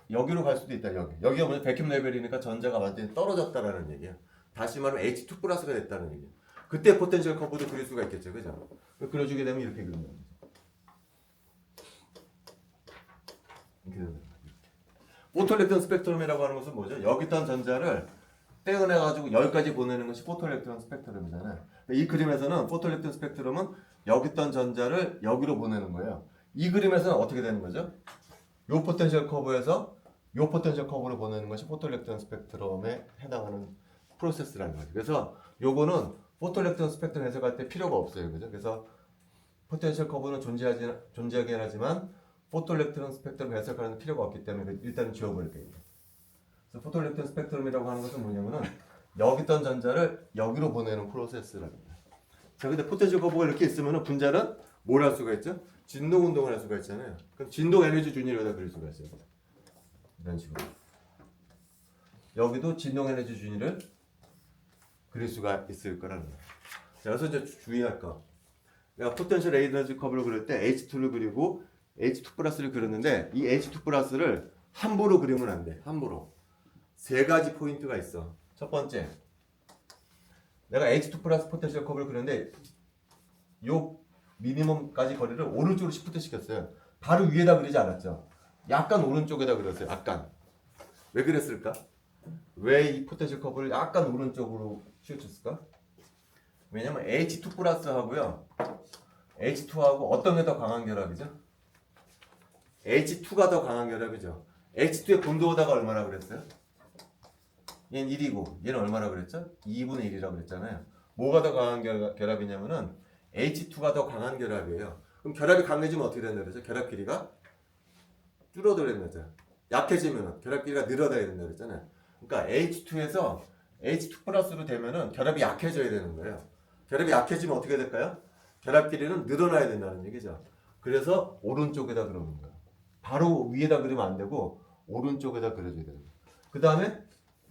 여기로 갈 수도 있다. 여기가 뭐냐? 백큐 레벨이니까 전자가 완전히 떨어졌다라는 얘기야. 다시 말하면 H2 플러스가 됐다는 얘기야. 그때 포텐셜 커브도 그릴 수가 있겠죠. 그죠? 그려주게 되면 이렇게 그린다. 포토일렉트론 스펙트럼이라고 하는 것은 뭐죠? 여기 있던 전자를 떼어내가지고 여기까지 보내는 것이 포토일렉트론 스펙트럼이잖아요. 이 그림에서는 포토일렉트론 스펙트럼은 여기 있던 전자를 여기로 보내는 거예요. 이 그림에서는 어떻게 되는 거죠? 요 포텐셜 커브에서 요 포텐셜 커브로 보내는 것이 포토일렉트론 스펙트럼에 해당하는 프로세스라는 거죠. 그래서 요거는 포토일렉트론 스펙트럼 해석할 때 필요가 없어요. 그죠? 그래서 포텐셜 커브는 존재하긴 하지만 포토일렉트론 스펙트럼 해석하는 필요가 없기 때문에 일단은 지워버릴게요. 그래서 포토일렉트론 스펙트럼이라고 하는 것은 뭐냐면은 여기 있던 전자를 여기로 보내는 프로세스랍니다. 자, 근데 포텐셜 커브가 이렇게 있으면은 분자는 뭘 할 수가 있죠? 진동 운동을 할 수가 있잖아요. 그럼 진동 에너지 준위를 그릴 수가 있어요. 이런 식으로. 여기도 진동 에너지 준위를 그릴 수가 있을 거라는 거예요. 자, 그래서 이제 주의할 거. 내가 포텐셜 에너지 커브를 그릴 때 H2를 그리고 H2 플러스를 그렸는데 이 H2 플러스를 함부로 그리면 안 돼. 함부로. 세 가지 포인트가 있어. 첫 번째, 내가 H2 플러스 포텐셜 커브를 그렸는데 요 미니멈까지 거리를 오른쪽으로 시프트 시켰어요. 바로 위에다 그리지 않았죠. 약간 오른쪽에다 그렸어요. 약간. 왜 그랬을까? 왜 이 포텐셜 커브를 약간 오른쪽으로 치우쳤을까? 왜냐면 H2 플러스하고요. H2하고 어떤 게 더 강한 결합이죠? H2가 더 강한 결합이죠. H2의 본도다가 얼마나 그랬어요? 얘는 1이고 얘는 얼마나 그랬죠? 2분의 1이라고 그랬잖아요. 뭐가 더 강한 결합이냐면은 H2가 더 강한 결합이에요. 그럼 결합이 강해지면 어떻게 된다 그랬죠? 결합 길이가 줄어들어야 된다. 약해지면 결합 길이가 늘어나야 된다 그랬잖아요. 그러니까 H2에서 H2 플러스로 되면은 결합이 약해져야 되는 거예요. 결합이 약해지면 어떻게 될까요? 결합 길이는 늘어나야 된다는 얘기죠. 그래서 오른쪽에다 그러는 거예요. 바로 위에다 그리면 안 되고 오른쪽에다 그려줘야 되는 거예요. 그 다음에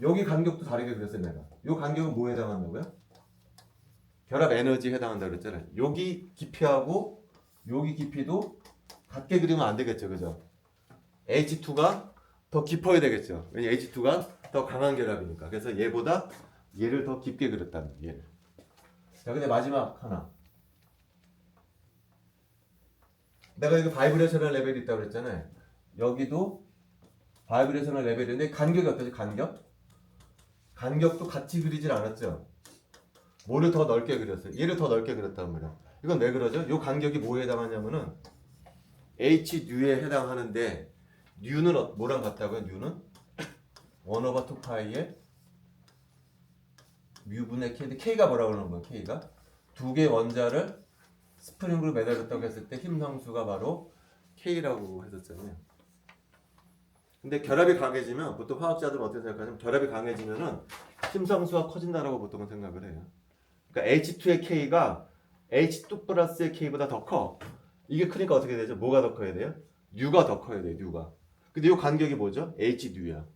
여기 간격도 다르게 그렸어요. 내가 이 간격은 뭐에 해당한다고요? 결합 에너지에 해당한다 그랬잖아요. 여기 깊이하고 여기 깊이도 같게 그리면 안 되겠죠. 그죠? H2가 더 깊어야 되겠죠. 왜냐면 H2가 더 강한 결합이니까. 그래서 얘보다 얘를 더 깊게 그렸다는 거예요. 얘를. 자, 근데 마지막 하나. 내가 이거 바이브레이셔널 레벨이 있다고 그랬잖아요. 여기도 바이브레이셔널 레벨인데 간격이 어떠지? 간격도 같이 그리질 않았죠. 뭐를 더 넓게 그렸어요? 얘를 더 넓게 그렸단 말이야. 이건 왜 그러죠? 이 간격이 뭐에 해당하냐면은 h 뉴에 해당하는데 뉴는 뭐랑 같다고요? 뉴는 1/2 파이의 뮤분의 k인데 k가 뭐라고 그러는 거예요? k가 두 개의 원자를 스프링으로 매달렸다고 했을 때 힘상수가 바로 k라고 했었잖아요. 근데 결합이 강해지면 보통 화학자들은 어떻게 생각하냐면 결합이 강해지면은 힘상수가 커진다라고 보통은 생각을 해요. 그러니까 H2의 K가 H2 플러스의 K보다 더 커. 이게 크니까 어떻게 되죠? 뭐가 더 커야 돼요? 뉴가 더 커야 돼요. 뉴가. 근데 이 간격이 뭐죠? H 뉴야.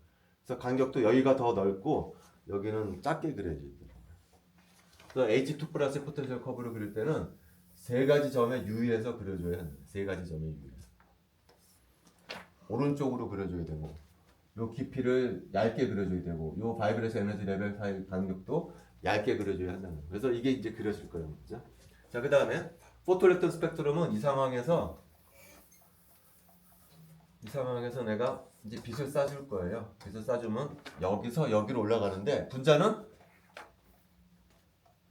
그래서 간격도 여기가 더 넓고 여기는 작게 그려져요. 그래서 H2 플러스의 포텐셜 커브를 그릴 때는 세 가지 점에 유의해서 그려줘야 합니다. 세 가지 점에 유의해서. 오른쪽으로 그려줘야 되고 요 깊이를 얇게 그려줘야 되고 요 바이브레이션 에너지 레벨 사이 간격도 얇게 그려줘야 한다는 거예요. 그래서 이게 이제 그려질 거예요. 그죠? 자, 그 다음에 포토일렉트론 스펙트럼은 이 상황에서 내가 이제 빛을 쏴줄 거예요. 빛을 쏴주면 여기서 여기로 올라가는데 분자는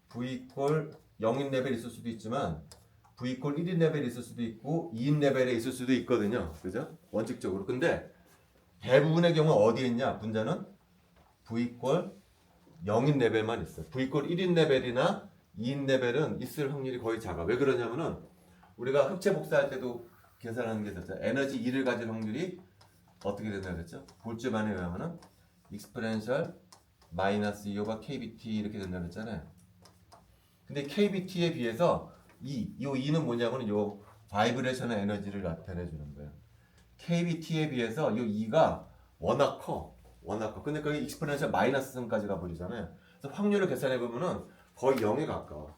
V 이퀄 0인 레벨이 있을 수도 있지만 V 이퀄 1인 레벨이 있을 수도 있고 2인 레벨에 있을 수도 있거든요. 그죠? 원칙적으로. 근데 대부분의 경우 어디에 있냐? 분자는 V 이퀄 0인 레벨만 있어. V 이퀄 1인 레벨이나 2인 레벨은 있을 확률이 거의 작아. 왜 그러냐면은 우리가 흡체 복사할 때도 계산하는 게 있었죠. 에너지 2를 가질 확률이 어떻게 된다고 그랬죠? 볼츠만에 의하면은 익스포넨셜 마이너스 2오버 KBT 이렇게 된다고 그랬잖아요. 근데 KBT에 비해서 이 2는 뭐냐면은 요 바이브레이션의 에너지를 나타내 주는 거예요. KBT에 비해서 이 2가 워낙 커. 근데 거기 익스포넨셜 마이너스 3까지 가버리잖아요. 그래서 확률을 계산해 보면은 거의 0에 가까워.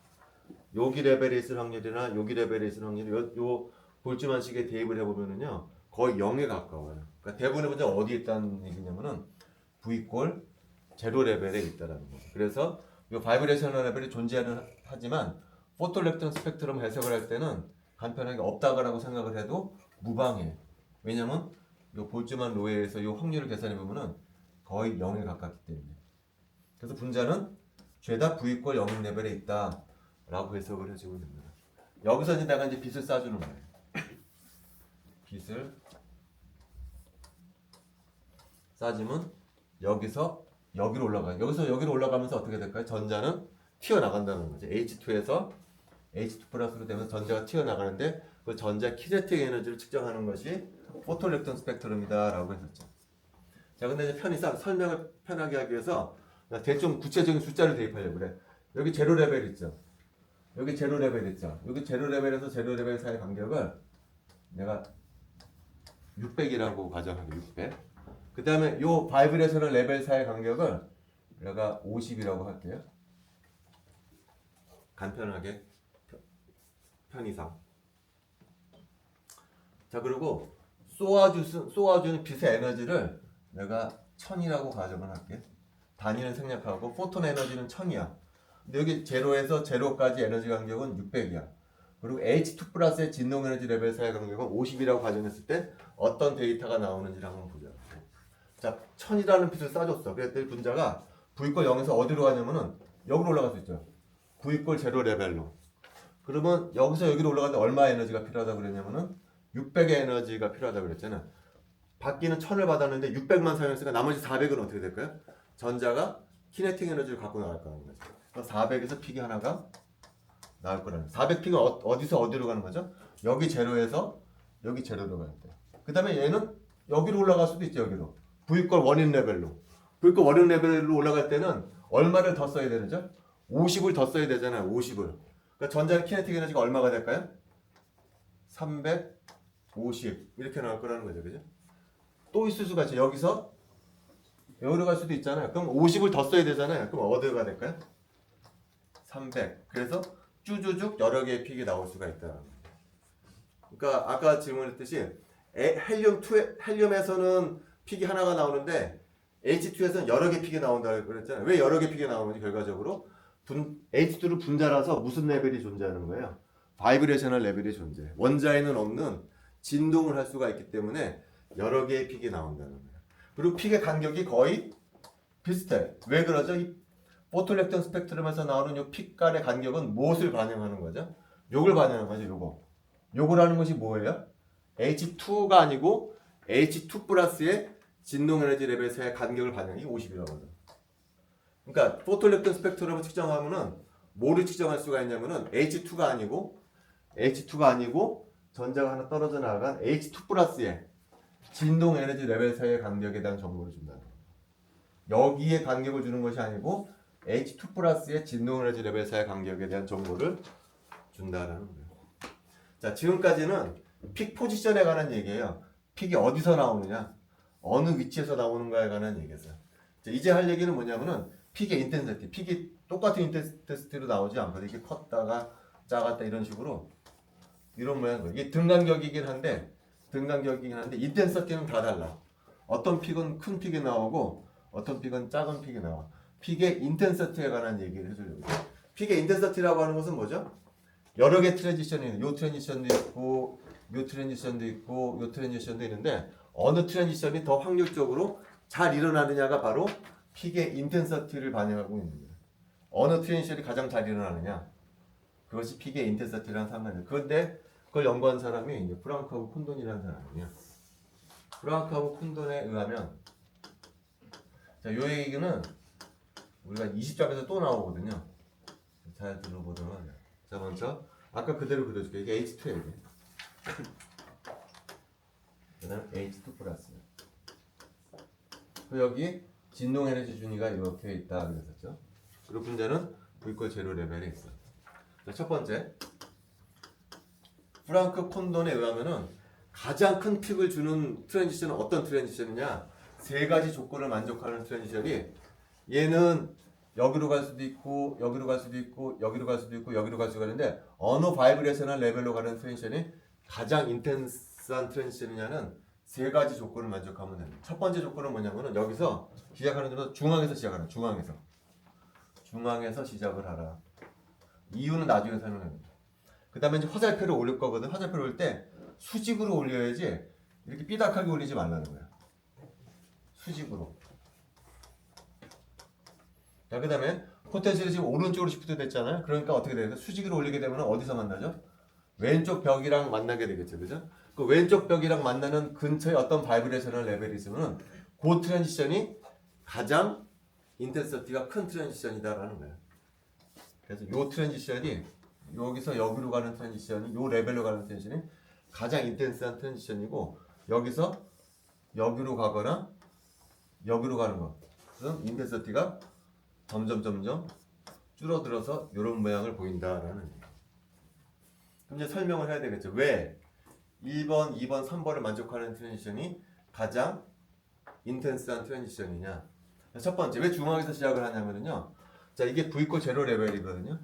여기 레벨에 있을 확률이나 여기 레벨에 있을 확률이 요 볼츠만식에 대입을 해보면은요 거의 0에 가까워요. 그러니까 대부분의 문제가 어디에 있다는 얘기냐면은 V 이퀄 제로 레벨에 있다라는 거죠. 그래서 이 바이브레이셔널 레벨이 존재하는 하지만 포토일렉트론 스펙트럼 해석을 할 때는 간편하게 없다라고 생각을 해도 무방해. 왜냐면 이 볼츠만 로에서 이 확률을 계산해 보면은 거의 0에 가깝기 때문에. 그래서 분자는 죄다 V 이퀄 0인 레벨에 있다라고 해석을 해주면 됩니다. 여기서 이제 내가 이제 빛을 쏴주는 거예요. 빛을 쏴주면 여기서 여기로 올라가요. 여기서 여기로 올라가면서 어떻게 될까요? 전자는 튀어나간다는 거죠. H2에서 H2 플러스로 되면서 전자가 튀어나가는데 그 전자 키네틱 에너지를 측정하는 것이 포토일렉트론 스펙트럼이다라고 했었죠. 자, 근데 이제 편의상 설명을 편하게 하기 위해서 대충 구체적인 숫자를 대입하려고 그래. 여기 제로 레벨 있죠. 여기 제로 레벨 있죠. 여기 제로 레벨에서 제로 레벨 사이 간격을 내가 600이라고 가정하게 600. 그 다음에 요 바이브레이셔널 레벨 사이 간격을 내가 50이라고 할게요. 간편하게 편의상. 자, 그리고 쏘아주는 빛의 에너지를 내가 1000이라고 가정을 할게. 단위는 생략하고 포톤 에너지는 1000이야. 근데 여기 제로에서 제로까지 에너지 간격은 600이야. 그리고 H2 플러스의 진동 에너지 레벨 사이 간격은 50이라고 가정했을 때 어떤 데이터가 나오는지를 한번 보자. 자, 1000이라는 빛을 쏴줬어. 그랬더니 분자가 V 이퀄 0에서 어디로 가냐면은 여기로 올라갈 수 있죠. V 이퀄 제로 레벨로. 그러면 여기서 여기로 올라가는데 얼마 에너지가 필요하다고 그랬냐면은 600의 에너지가 필요하다고 그랬잖아. 받기는 1000을 받았는데 600만 사용했으니까 나머지 400은 어떻게 될까요? 전자가 키네틱 에너지를 갖고 나갈 거라는 거죠. 그래서 400에서 픽이 하나가 나올 거라는. 400픽은 어디서 어디로 가는 거죠? 여기 제로에서 여기 제로로 갈 때. 그 다음에 얘는 여기로 올라갈 수도 있죠. 여기로. V꼴 원인 레벨로. V꼴 원인 레벨로 올라갈 때는 얼마를 더 써야 되죠? 50을 더 써야 되잖아요. 50을. 그러니까 전자의 키네틱 에너지가 얼마가 될까요? 350 이렇게 나올 거라는 거죠. 그죠? 또 있을 수가 있죠. 여기서 여기로 갈 수도 있잖아요. 그럼 50을 더 써야 되잖아요. 그럼 어디가 될까요? 300. 그래서 쭈쭈쭉 여러 개의 픽이 나올 수가 있다. 그러니까 아까 질문했듯이 헬륨에서는 픽이 하나가 나오는데 H2에서는 여러 개 픽이 나온다고 그랬잖아요. 왜 여러 개 픽이 나오는지 결과적으로 H2를 분자라서 무슨 레벨이 존재하는 거예요? 바이브레이셔널 레벨이 존재해. 원자에는 없는 진동을 할 수가 있기 때문에 여러 개의 픽이 나온다는 거예요. 그리고 픽의 간격이 거의 비슷해. 왜 그러죠? 이 포토일렉트론 스펙트럼에서 나오는 이 픽 간의 간격은 무엇을 반영하는 거죠? 요걸 반영하는 거죠. 요거라는 것이 뭐예요? H2가 아니고 H2 플러스의 진동 에너지 레벨에서의 간격을 반영이 50이라거든. 그러니까 포토일렉트론 스펙트럼을 측정하면은 뭐를 측정할 수가 있냐면은 H2가 아니고 전자가 하나 떨어져 나간 H2 플러스의 진동 에너지 레벨 사이의 간격에 대한 정보를 준다는 거예요. 여기에 간격을 주는 것이 아니고 H2 플러스의 진동 에너지 레벨 사이의 간격에 대한 정보를 준다라는 거예요. 자, 지금까지는 픽 포지션에 관한 얘기예요. 픽이 어디서 나오느냐, 어느 위치에서 나오는가에 관한 얘기였어요. 자, 이제 할 얘기는 뭐냐면은 픽의 인텐시티, 픽이 똑같은 인텐시티로 나오지 않거든요. 이렇게 컸다가 작았다 이런 식으로 이런 모양이에요. 이게 등간격이긴 한데 인텐시티는 다 달라. 어떤 픽은 큰 픽이 나오고 어떤 픽은 작은 픽이 나와. 픽의 인텐시티에 관한 얘기를 해주려고. 픽의 인텐시티라고 하는 것은 뭐죠? 여러 개 트랜지션이 있는, 요 트랜지션도 있고 요 트랜지션도 있고 요 트랜지션도 있는데 어느 트랜지션이 더 확률적으로 잘 일어나느냐가 바로 픽의 인텐시티를 반영하고 있는 거예요. 어느 트랜지션이 가장 잘 일어나느냐, 그것이 픽의 인텐시티랑 상관이에요. 그런데 그걸 연구한 사람이 이제 프랑크하고 콘돈이라는 사람이에요. 프랑크하고 콘돈에 의하면, 자, 요 얘기는 우리가 20장에서 또 나오거든요. 잘 들어보도록 하죠. 자, 먼저 아까 그대로 그려줄게요. 이게 H2예요. 그다음 H2 플러스. 그 여기 진동 에너지 준위가 이렇게 있다 그랬었죠. 그리고 분자는 V 제로 레벨에 있어. 자, 첫 번째, 프랑크 콘돈에 의하면은 가장 큰 픽을 주는 트랜지션은 어떤 트랜지션이냐? 세 가지 조건을 만족하는 트랜지션이, 얘는 여기로 갈 수도 있고 여기로 갈 수도 있고 여기로 갈 수도 있고 여기로 갈 수가 있는데 어느 바이브레이셔널 레벨로 가는 트랜지션이 가장 인텐스한 트랜지션이냐는 세 가지 조건을 만족하면 됩니다. 첫 번째 조건은 뭐냐면은 여기서 시작하는 데는 중앙에서 시작하라. 중앙에서 시작을 하라. 이유는 나중에 설명합니다. 그 다음에 이제 화살표를 올릴 거거든. 화살표를 올릴 때 수직으로 올려야지 이렇게 삐딱하게 올리지 말라는 거야. 수직으로. 자, 그 다음에 포텐셜이 지금 오른쪽으로 시프트 됐잖아요. 그러니까 어떻게 되겠어요? 수직으로 올리게 되면 어디서 만나죠? 왼쪽 벽이랑 만나게 되겠죠. 그죠? 그 왼쪽 벽이랑 만나는 근처에 어떤 바이브레이셔널 레벨이 있으면 그 트랜지션이 가장 인텐시티가 큰 트랜지션이다라는 거예요. 그래서 요 트랜지션이 여기서 여기로 가는 트랜지션이 요 레벨로 가는 트랜지션이 가장 인텐스한 트랜지션이고, 여기서 여기로 가거나 여기로 가는 것은 인텐시티가 점점 줄어들어서 이런 모양을 보인다라는 얘기예요. 그럼 이제 설명을 해야 되겠죠. 왜 1번, 2번, 3번을 만족하는 트랜지션이 가장 인텐스한 트랜지션이냐? 첫 번째, 왜 중앙에서 시작을 하냐면요. 자, 이게 V = 제로 레벨이거든요.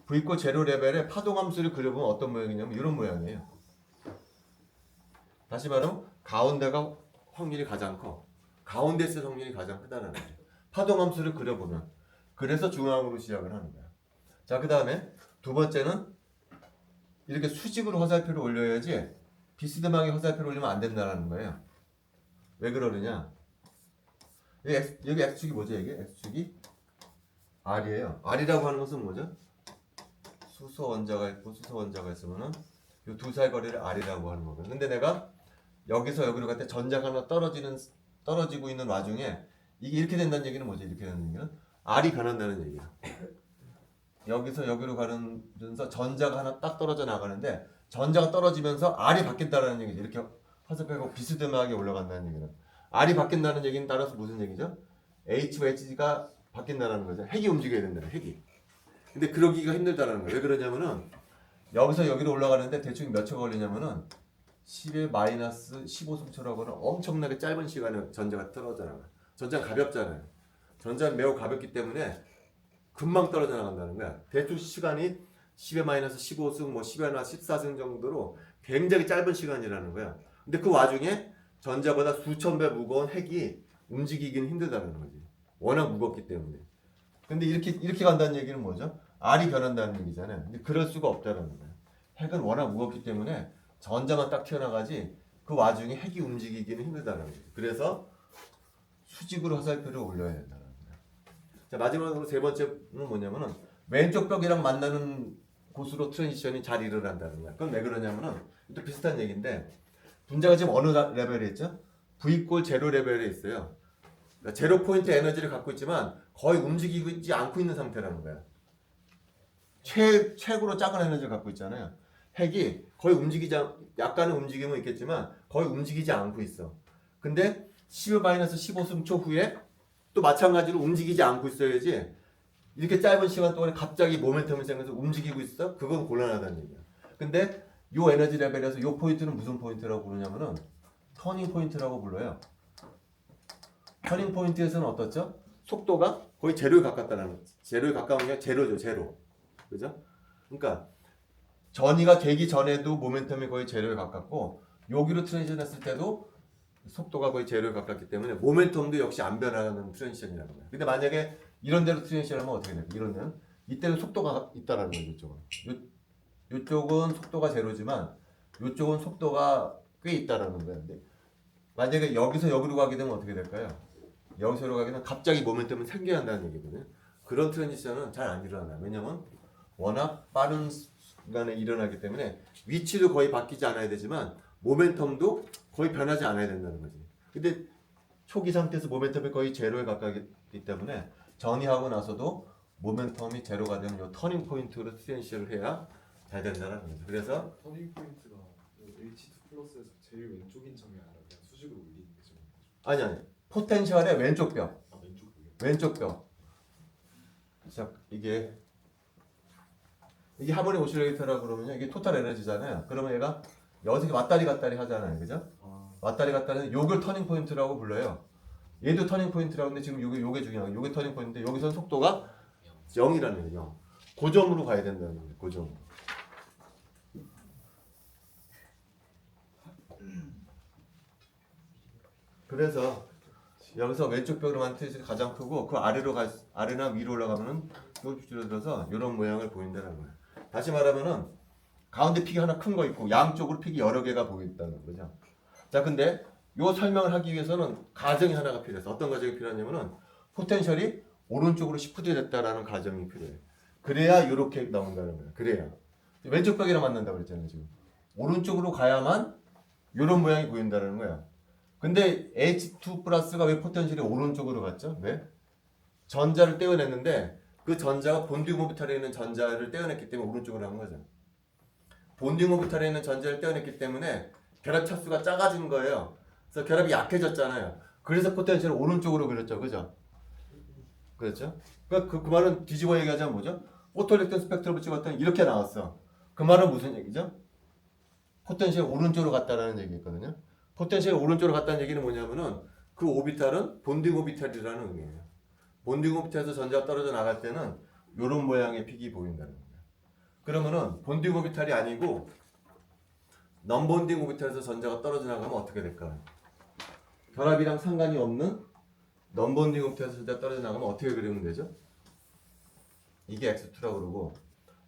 V = 제로 레벨의 파동함수를 그려보면 어떤 모양이냐면 이런 모양이에요. 다시 말하면 가운데가 확률이 가장 커. 가운데 있을 확률이 가장 크다는 거예요. 파동함수를 그려보면. 그래서 중앙으로 시작을 하는 거야. 자, 그 다음에 두 번째는 이렇게 수직으로 화살표를 올려야지 비스듬하게 화살표를 올리면 안 된다는 거예요. 왜 그러느냐? 여기 X축이 뭐죠? 이게 X축이 R이에요. R이라고 하는 것은 뭐죠? 수소 원자가 있고 수소 원자가 있으면은 이 두 사이 거리를 R이라고 하는 거거든요. 근데 내가 여기서 여기로 갈 때 전자가 하나 떨어지고 있는 와중에 이게 이렇게 된다는 얘기는 뭐죠? 이렇게 되는 얘기는 R이 변한다는 얘기야. 여기서 여기로 가면서 전자가 하나 딱 떨어져 나가는데 전자가 떨어지면서 R이 바뀐다는 얘기죠. 이렇게 화살표가 비스듬하게 올라간다는 얘기는. R이 바뀐다는 얘기는 따라서 무슨 얘기죠? H와 H가 바뀐다는 거죠. 핵이 움직여야 된다는 핵이. 근데 그러기가 힘들다는 거예요. 왜 그러냐면은 여기서 여기로 올라가는데 대충 몇 초가 걸리냐면은 10의 마이너스 15승초라고 하는 엄청나게 짧은 시간에 전자가 떨어져 나가요. 전자는 가볍잖아요. 전자는 매우 가볍기 때문에 금방 떨어져 나간다는 거야. 대충 시간이 10의 마이너스 15승, 뭐 10의 마이너스 14승 정도로 굉장히 짧은 시간이라는 거야. 근데 그 와중에 전자보다 수천 배 무거운 핵이 움직이기는 힘들다는 거지. 워낙 무겁기 때문에. 근데 이렇게 간다는 얘기는 뭐죠? R이 변한다는 얘기잖아요. 근데 그럴 수가 없다는 거예요. 핵은 워낙 무겁기 때문에 전자만 딱 튀어나가지 그 와중에 핵이 움직이기는 힘들다는 거죠. 그래서 수직으로 화살표를 올려야 된다는 거예요. 자, 마지막으로 세 번째는 뭐냐면은 왼쪽 벽이랑 만나는 곳으로 트랜지션이 잘 일어난다는 거야. 그건 왜 그러냐면은 또 비슷한 얘기인데 분자가 지금 어느 레벨에 있죠? V 제로 레벨에 있어요. 그러니까 제로 포인트 에너지를 갖고 있지만 거의 움직이고 있지 않고 있는 상태라는 거야. 최고로 작은 에너지를 갖고 있잖아요. 핵이 거의 약간의 움직임은 있겠지만 거의 움직이지 않고 있어. 근데 10-15승초 후에 또 마찬가지로 움직이지 않고 있어야지 이렇게 짧은 시간 동안에 갑자기 모멘텀이 생겨서 움직이고 있어? 그건 곤란하다는 얘기야. 근데 요 에너지 레벨에서 요 포인트는 무슨 포인트라고 부르냐면은 터닝 포인트라고 불러요. 터닝 포인트에서는 어떻죠? 속도가 거의 제로에 가깝다는 거지. 제로에 가까운 게 제로죠, 제로. 그죠? 그러니까 전이가 되기 전에도 모멘텀이 거의 제로에 가깝고 여기로 트랜지션 했을 때도 속도가 거의 제로에 가깝기 때문에 모멘텀도 역시 안 변하는 트랜지션이라는 거예요. 근데 만약에 이런 데로 트랜지션 하면 어떻게 될까? 이런 데는 이때는 속도가 있다라는 거죠, 이쪽은. 이쪽은 속도가 제로지만 이쪽은 속도가 꽤 있다라는 거예요. 근데 만약에 여기서 여기로 가게 되면 어떻게 될까요? 여기서 여기로 가게 되면 갑자기 모멘텀이 생겨야 한다는 얘기거든요. 그런 트랜지션은 잘 안 일어나요. 왜냐면 워낙 빠른 순간에 일어나기 때문에 위치도 거의 바뀌지 않아야 되지만 모멘텀도 거의 변하지 않아야 된다는 거지. 근데 초기 상태에서 모멘텀이 거의 제로에 가깝기 때문에 전이하고 나서도 모멘텀이 제로가 되면 이 터닝 포인트로 트랜지션을 해야 잘 된다는 거죠. 그래서 터닝 포인트가 H2 플러스에서 제일 왼쪽인 점이 아니라 그냥 수직으로 올리는 게 점인 거죠. 아니 포텐셜의 왼쪽 벽. 아 왼쪽 벽이요? 왼쪽 벽. 자, 이게 하모니 오실레이터라고 그러면요. 이게 토탈 에너지잖아요. 그러면 얘가 여기서 왔다리 갔다리 하잖아요. 그죠? 왔다리 갔다리 요걸 터닝 포인트라고 불러요. 얘도 터닝 포인트라고 하는데 지금 요게 중요한 요게 터닝 포인트인데 여기서 속도가 0이라는 거예요. 0. 고점으로 가야 된다는 거예요. 고점으로. 그래서 여기서 왼쪽 벽으로 만든 트랜지션이 가장 크고 그 아래나 위로 올라가면은 조금씩 줄어들어서 이런 모양을 보인다는 거예요. 다시 말하면은 가운데 픽이 하나 큰 거 있고 양쪽으로 픽이 여러 개가 보인다는 거죠. 자, 근데 요 설명을 하기 위해서는 가정이 하나가 필요해서 어떤 가정이 필요하냐면은 포텐셜이 오른쪽으로 시프트 됐다라는 가정이 필요해요. 그래야 이렇게 나온다는 거예요. 그래야 왼쪽 벽이랑 만난다고 그랬잖아요. 지금 오른쪽으로 가야만 이런 모양이 보인다는 거야. 근데 H2 플러스가 왜 포텐셜이 오른쪽으로 갔죠? 왜? 전자를 떼어냈는데 그 전자가 본딩 오비탈에 있는 전자를 떼어냈기 때문에 오른쪽으로 간 거죠. 본딩 오비탈에 있는 전자를 떼어냈기 때문에 결합 차수가 작아진 거예요. 그래서 결합이 약해졌잖아요. 그래서 포텐셜을 오른쪽으로 그렸죠. 그죠? 그렇죠? 그 말은 뒤집어 얘기하자면 뭐죠? 포토일렉트론 스펙트럼을 찍었더니 이렇게 나왔어. 그 말은 무슨 얘기죠? 포텐셜이 오른쪽으로 갔다라는 얘기였거든요. 포텐셜이 오른쪽으로 갔다는 얘기는 뭐냐면은 그 오비탈은 본딩 오비탈이라는 의미예요. 본딩 오비탈에서 전자가 떨어져 나갈 때는 이런 모양의 픽이 보인다는 거예요. 그러면은 본딩 오비탈이 아니고 넘본딩 오비탈에서 전자가 떨어져 나가면 어떻게 될까요? 결합이랑 상관이 없는 넘본딩 오비탈에서 전자가 떨어져 나가면 어떻게 그리면 되죠? 이게 X2라고 그러고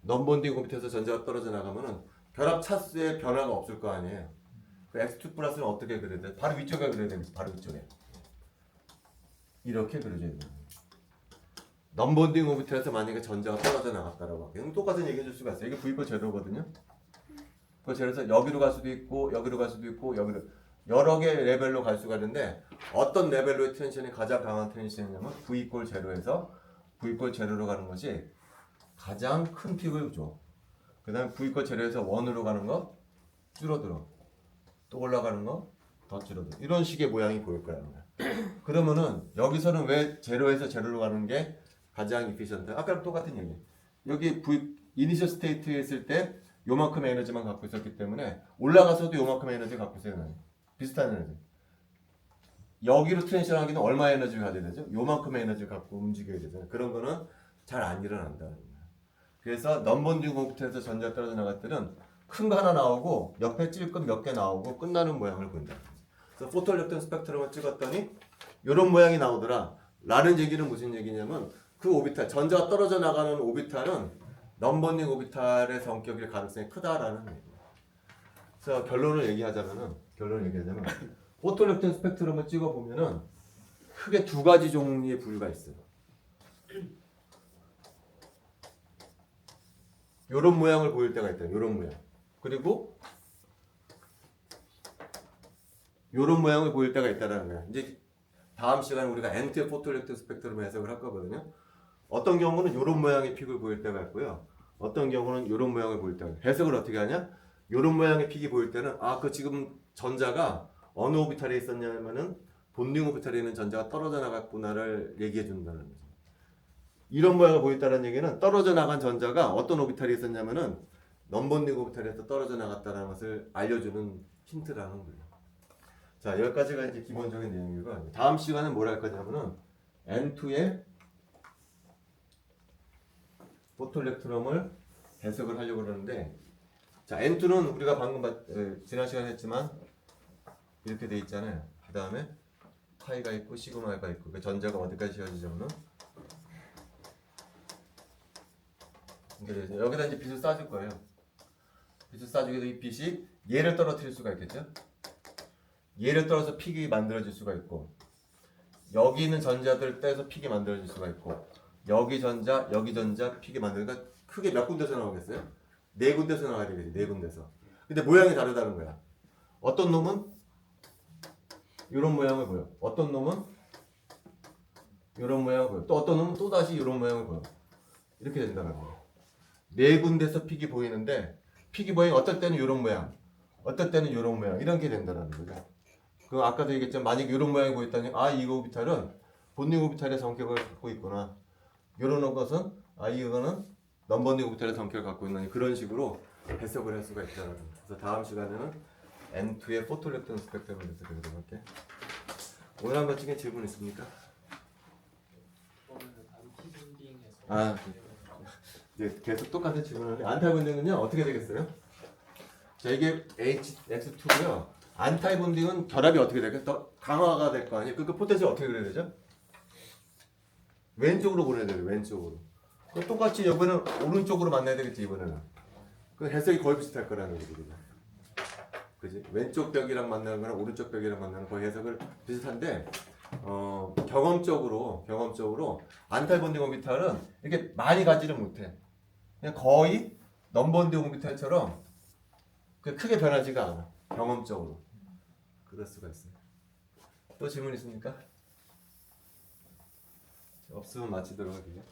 넘본딩 오비탈에서 전자가 떨어져 나가면은 결합 차수의 변화가 없을 거 아니에요. 그 X2 플러스는 어떻게 그려야 돼? 바로 위쪽에 그려야 되겠지. 바로 위쪽에. 이렇게 그려줘야 돼요. 넘본딩 오비탈에서 만약에 전자가 떨어져 나갔다라고 하면 똑같은 얘기 해줄 수가 있어요. 이게 V 제로거든요. 그 제로에서 여기로 갈 수도 있고 여기로 갈 수도 있고 여기로 여러 개 레벨로 갈 수가 있는데 어떤 레벨로의 텐션이 가장 강한 텐션이냐면 V 제로에서 V 제로로 가는 것이 가장 큰 픽을 줘. 그 다음에 V 제로에서 1으로 가는 거 줄어들어. 또 올라가는 거 더 줄어들어. 이런 식의 모양이 보일 거야. 그러면은 여기서는 왜 제로에서 제로로 가는 게 가장 이피션트? 아까랑 똑같은 얘기. 여기 이니셜 스테이트에 있을 때 요만큼 에너지만 갖고 있었기 때문에 올라가서도 요만큼 에너지 갖고 있어요. 비슷한 에너지. 여기로 트랜지션 하기는 얼마 에너지를 가져야 되죠? 요만큼 에너지를 갖고 움직여야 되잖아요. 그런 거는 잘 안 일어난다는 거예요. 그래서 넘본딩 오비탈에서 전자 떨어져 나갈 때는 큰 거 하나 나오고 옆에 찔끔 몇 개 나오고 끝나는 모양을 보인다. 그래서 포토일렉트론 스펙트럼을 찍었더니 이런 모양이 나오더라. 라는 얘기는 무슨 얘기냐면 그 오비탈, 전자가 떨어져 나가는 오비탈은 넘버닝 오비탈의 성격일 가능성이 크다라는 얘기예요. 그래서 결론을 얘기하자면 포토일렉트론 스펙트럼을 찍어보면은 크게 두 가지 종류의 부류가 있어요. 요런 모양을 보일 때가 있다. 요런 모양. 그리고 요런 모양을 보일 때가 있다라는 거야. 이제 다음 시간에 우리가 N트의 포토일렉트론 스펙트럼을 해석을 할 거거든요. 어떤 경우는 요런 모양의 픽을 보일 때가 있고요. 어떤 경우는 요런 모양을 보일 때가 있고. 해석을 어떻게 하냐? 요런 모양의 픽이 보일 때는 그 지금 전자가 어느 오비탈에 있었냐면은 본능 오비탈에 있는 전자가 떨어져 나갔구나를 얘기해 준다는 거죠. 이런 모양을 보였다는 얘기는 떨어져 나간 전자가 어떤 오비탈에 있었냐면은 넘버닝 오비탈에서 떨어져 나갔다는 것을 알려주는 힌트라는 거예요. 자, 여기까지가 이제 기본적인 내용이고, 다음 시간은 뭘 할 거냐면은 N2의 포토일렉트론을 해석을 하려고 그러는데, 자, N2는 우리가 방금 지난 시간에 했지만 이렇게 돼 있잖아요. 그 다음에 파이가 있고 시그마가 있고, 그 전자가 어디까지 씌워지냐면은 여기다 이제 빛을 쏴줄 거예요. 빛을 쏴주게 되면 이 빛이 얘를 떨어뜨릴 수가 있겠죠. 얘를 떨어서 픽이 만들어질 수가 있고, 여기 있는 전자들 떼서 픽이 만들어질 수가 있고, 여기 전자, 픽이 만들니까 크게 몇 군데서 나오겠어요? 네 군데서 나와야 되겠지. 네 군데서. 근데 모양이 다르다는 거야. 어떤 놈은 이런 모양을 보여. 어떤 놈은 이런 모양을 보여. 또 어떤 놈은 또 다시 이런 모양을 보여. 이렇게 된다는 거야. 네 군데서 픽이 보이는데 픽이 보이는 어떨 때는 이런 모양, 어떨 때는 이런 모양, 이런 게 된다는 거죠. 그 아까도 얘기했지만 만약 이런 모양이 보였다니 이 오비탈은 본능 오비탈의 성격을 갖고 있구나. 이런 것은 이거는 넘버닝 오비탈의 성격을 갖고 있는 그런 식으로 해석을 할 수가 있다는 거죠. 그래서 다음 시간에는 N2의 포토일렉트론 스펙트럼을 해석하도록 할게. 오늘 한 것 중에 질문 있습니까? 이제 계속 똑같은 질문을 하는데 안타이 본딩은요 어떻게 되겠어요? 자, 이게 HX2고요. 안타이 본딩은 결합이 어떻게 될까요? 더 강화가 될 거 아니에요? 그 포텐셜 어떻게 그려야 되죠? 왼쪽으로 보내야 돼요. 왼쪽으로. 똑같이 이번에는 오른쪽으로 만나야 되겠지 이번에는. 그 해석이 거의 비슷할 거라는 얘기거든요. 그지? 왼쪽 벽이랑 만나는 거랑 오른쪽 벽이랑 만나는 거의 해석을 비슷한데 경험적으로 안타이 본딩 오비탈은 이렇게 많이 가지를 못해. 그냥 거의 넘버딩 오비탈처럼 크게 변하지가 않아. 경험적으로. 그럴 수가 있어요. 또 질문 있습니까? 없으면 마치도록 할게요.